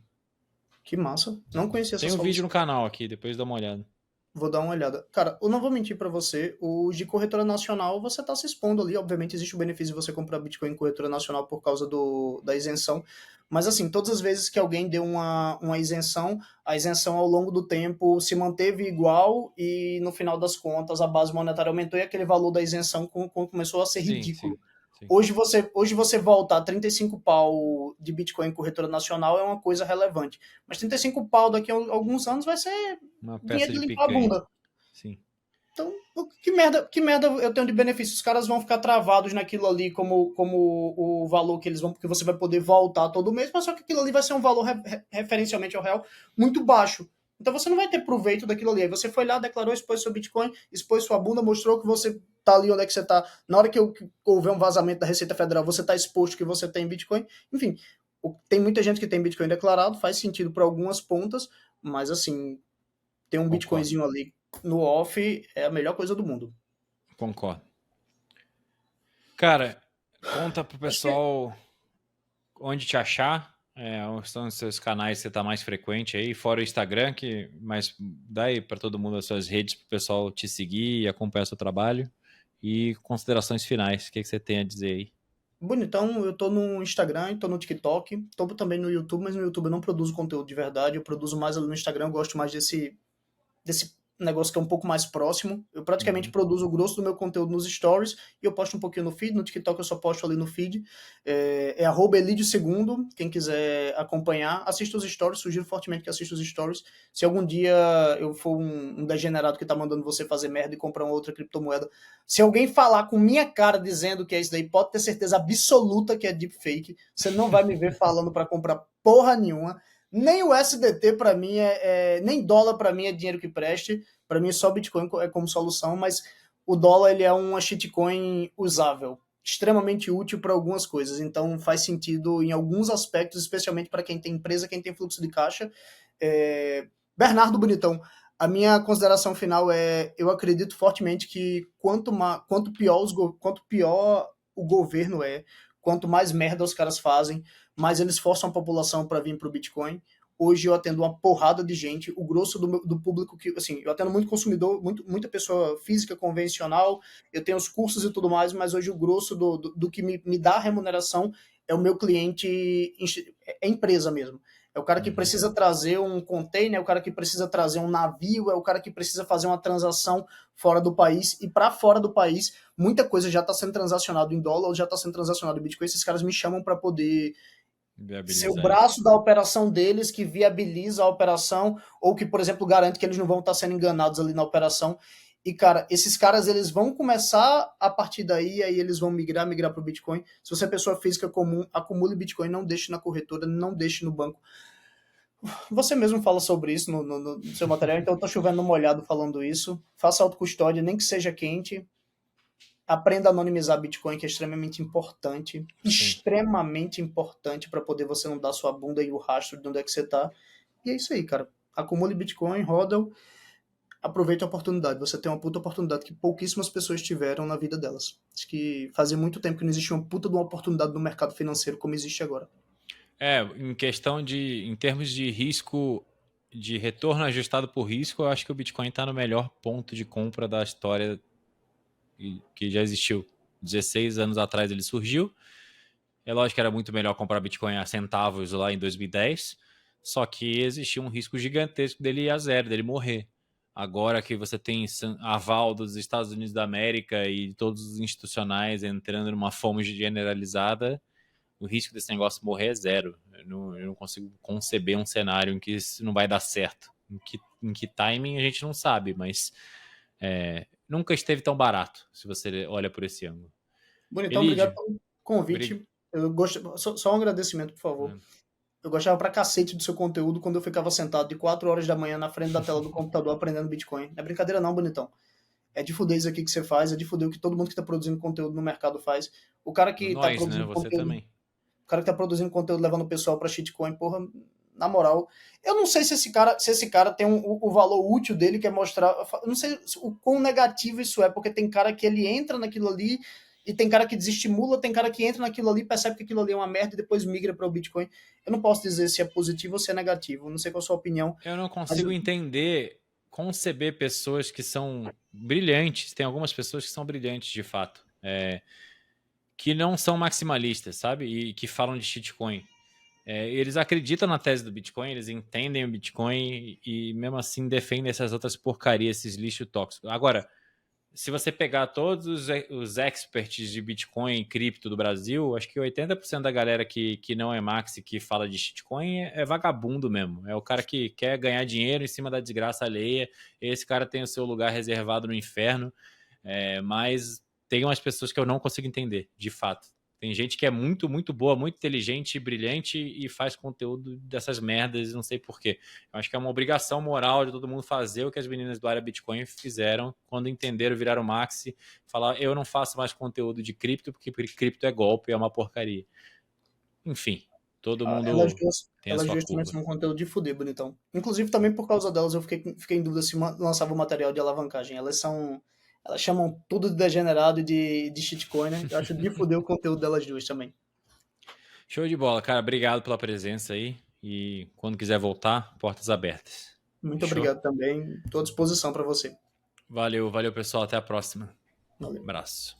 Que massa. Não conhecia essa Tem um vídeo no solução. canal aqui, depois dá uma olhada. Vou dar uma olhada. Cara, eu não vou mentir para você, o de corretora nacional você tá se expondo ali, obviamente existe o benefício de você comprar Bitcoin em corretora nacional por causa da isenção, mas assim, todas as vezes que alguém deu uma isenção, a isenção ao longo do tempo se manteve igual e no final das contas a base monetária aumentou e aquele valor da isenção começou a ser Sim, ridículo. sim, sim. Hoje você voltar a 35 pau de Bitcoin em corretora nacional é uma coisa relevante. Mas 35 pau daqui a alguns anos vai ser Uma dinheiro peça de de limpar a picanha. bunda. Sim. Então, que merda eu tenho de benefício? Os caras vão ficar travados naquilo ali como o valor que eles vão, porque você vai poder voltar todo mês, mas só que aquilo ali vai ser um valor referencialmente ao real muito baixo. Então você não vai ter proveito daquilo ali. Aí você foi lá, declarou, expôs seu Bitcoin, expôs sua bunda, mostrou que você tá ali onde é que você tá. Na hora que houver um vazamento da Receita Federal, você tá exposto que você tem Bitcoin. Enfim, tem muita gente que tem Bitcoin declarado, faz sentido para algumas pontas, mas assim, ter um Concordo. Bitcoinzinho ali no off é a melhor coisa do mundo. Concordo. Cara, conta pro Acho que pessoal onde te achar. Onde são os seus canais que você tá mais frequente aí, fora o Instagram, mas dá aí para todo mundo as suas redes pro pessoal te seguir e acompanhar seu trabalho. E considerações finais, o que você tem a dizer aí? bonitão, eu tô no Instagram, tô no TikTok, tô também no YouTube, mas no YouTube eu não produzo conteúdo de verdade, eu produzo mais ali no Instagram, eu gosto mais desse negócio que é um pouco mais próximo. Eu praticamente Uhum. produzo o grosso do meu conteúdo nos stories e eu posto um pouquinho no feed. No TikTok eu só posto ali no feed. É @Elidio2, quem quiser acompanhar. Assista os stories, sugiro fortemente que assista os stories. Se algum dia eu for um degenerado que tá mandando você fazer merda e comprar uma outra criptomoeda, se alguém falar com minha cara dizendo que é isso daí, pode ter certeza absoluta que é deepfake. Você não vai me ver falando para comprar porra nenhuma. Nem o SDT para mim nem dólar para mim é dinheiro que preste. Para mim só Bitcoin é como solução, mas o dólar ele é uma shitcoin usável, extremamente útil para algumas coisas. Então faz sentido em alguns aspectos, especialmente para quem tem empresa, quem tem fluxo de caixa. Bernardo Bonitão, a minha consideração final é: eu acredito fortemente que quanto pior o governo é, quanto mais merda os caras fazem, mais eles forçam a população para vir para o Bitcoin. Hoje eu atendo uma porrada de gente, o grosso do público que, assim, eu atendo muito consumidor, muita pessoa física convencional, eu tenho os cursos e tudo mais, mas hoje o grosso do que me dá remuneração é o meu cliente, é empresa mesmo. É o cara que Uhum. precisa trazer um container, é o cara que precisa trazer um navio, é o cara que precisa fazer uma transação fora do país. E para fora do país, muita coisa já está sendo transacionado em dólar ou já está sendo transacionado em Bitcoin. Esses caras me chamam para poder ser o Viabilizar isso. braço da operação deles, que viabiliza a operação, ou que, por exemplo, garante que eles não vão estar sendo enganados ali na operação. E, cara, esses caras, eles vão começar a partir daí, aí eles vão migrar para o Bitcoin. Se você é pessoa física comum, acumule Bitcoin, não deixe na corretora, não deixe no banco. Você mesmo fala sobre isso no seu material, então eu tô chovendo no molhado falando isso. Faça autocustódia, nem que seja quente. Aprenda a anonimizar Bitcoin, que é Sim. extremamente importante para poder você não dar sua bunda e o rastro de onde é que você tá. E é isso aí, cara. Acumule Bitcoin, hodl, aproveite a oportunidade. Você tem uma puta oportunidade que pouquíssimas pessoas tiveram na vida delas. Acho que fazia muito tempo que não existia uma puta de uma oportunidade no mercado financeiro como existe agora. Em termos de risco, de retorno ajustado por risco, eu acho que o Bitcoin está no melhor ponto de compra da história que já existiu. 16 anos atrás ele surgiu. É lógico que era muito melhor comprar Bitcoin a centavos lá em 2010, só que existia um risco gigantesco dele ir a zero, dele morrer. Agora que você tem aval dos Estados Unidos da América e todos os institucionais entrando numa fome generalizada, o risco desse negócio morrer é zero. Eu não consigo conceber um cenário em que isso não vai dar certo. Em que timing a gente não sabe, mas nunca esteve tão barato, se você olha por esse ângulo. Bonitão, obrigado Elidio, pelo brig... convite. Eu gosto, só um agradecimento, por favor. Eu gostava pra cacete do seu conteúdo quando eu ficava sentado de 4 horas da manhã na frente da tela do computador aprendendo Bitcoin. Não é brincadeira não, bonitão. É de fuder isso aqui que você faz, é de fuder o que todo mundo que tá produzindo conteúdo no mercado faz. O cara que tá Nós, né? produzindo Você conteúdo, também. o cara que tá produzindo conteúdo levando o pessoal pra shitcoin, porra, na moral, eu não sei se esse cara tem o valor útil dele, que é mostrar, eu não sei o quão negativo isso é, porque tem cara que ele entra naquilo ali e tem cara que desestimula, tem cara que entra naquilo ali, percebe que aquilo ali é uma merda e depois migra para o Bitcoin. Eu não posso dizer se é positivo ou se é negativo, não sei qual a sua opinião, Eu não mas consigo conceber pessoas que são brilhantes. Tem algumas pessoas que são brilhantes, de fato. Que não são maximalistas, sabe? E que falam de shitcoin. Eles acreditam na tese do Bitcoin, eles entendem o Bitcoin e mesmo assim defendem essas outras porcarias, esses lixo tóxicos. Agora, se você pegar todos os experts de Bitcoin e cripto do Brasil, acho que 80% da galera que não é maxi, que fala de shitcoin, é vagabundo mesmo. É o cara que quer ganhar dinheiro em cima da desgraça alheia. Esse cara tem o seu lugar reservado no inferno. Mas tem umas pessoas que eu não consigo entender, de fato. Tem gente que é muito, muito boa, muito inteligente, brilhante e faz conteúdo dessas merdas, não sei porquê. Eu acho que é uma obrigação moral de todo mundo fazer o que as meninas do Área Bitcoin fizeram quando entenderam, viraram maxi, falar eu não faço mais conteúdo de cripto porque cripto é golpe, é uma porcaria. Enfim, todo mundo tem a Elas sua duas também curva. são um conteúdo de fuder, bonitão. Inclusive, também por causa delas, eu fiquei em dúvida se lançava o material de alavancagem. Elas chamam tudo de degenerado e de shitcoin, né? Eu acho de fuder o conteúdo delas duas também. Show de bola, cara. Obrigado pela presença aí. E quando quiser voltar, portas abertas. Muito Fechou? obrigado também. Estou à disposição para você. Valeu, valeu, pessoal. Até a próxima. Valeu. Abraço.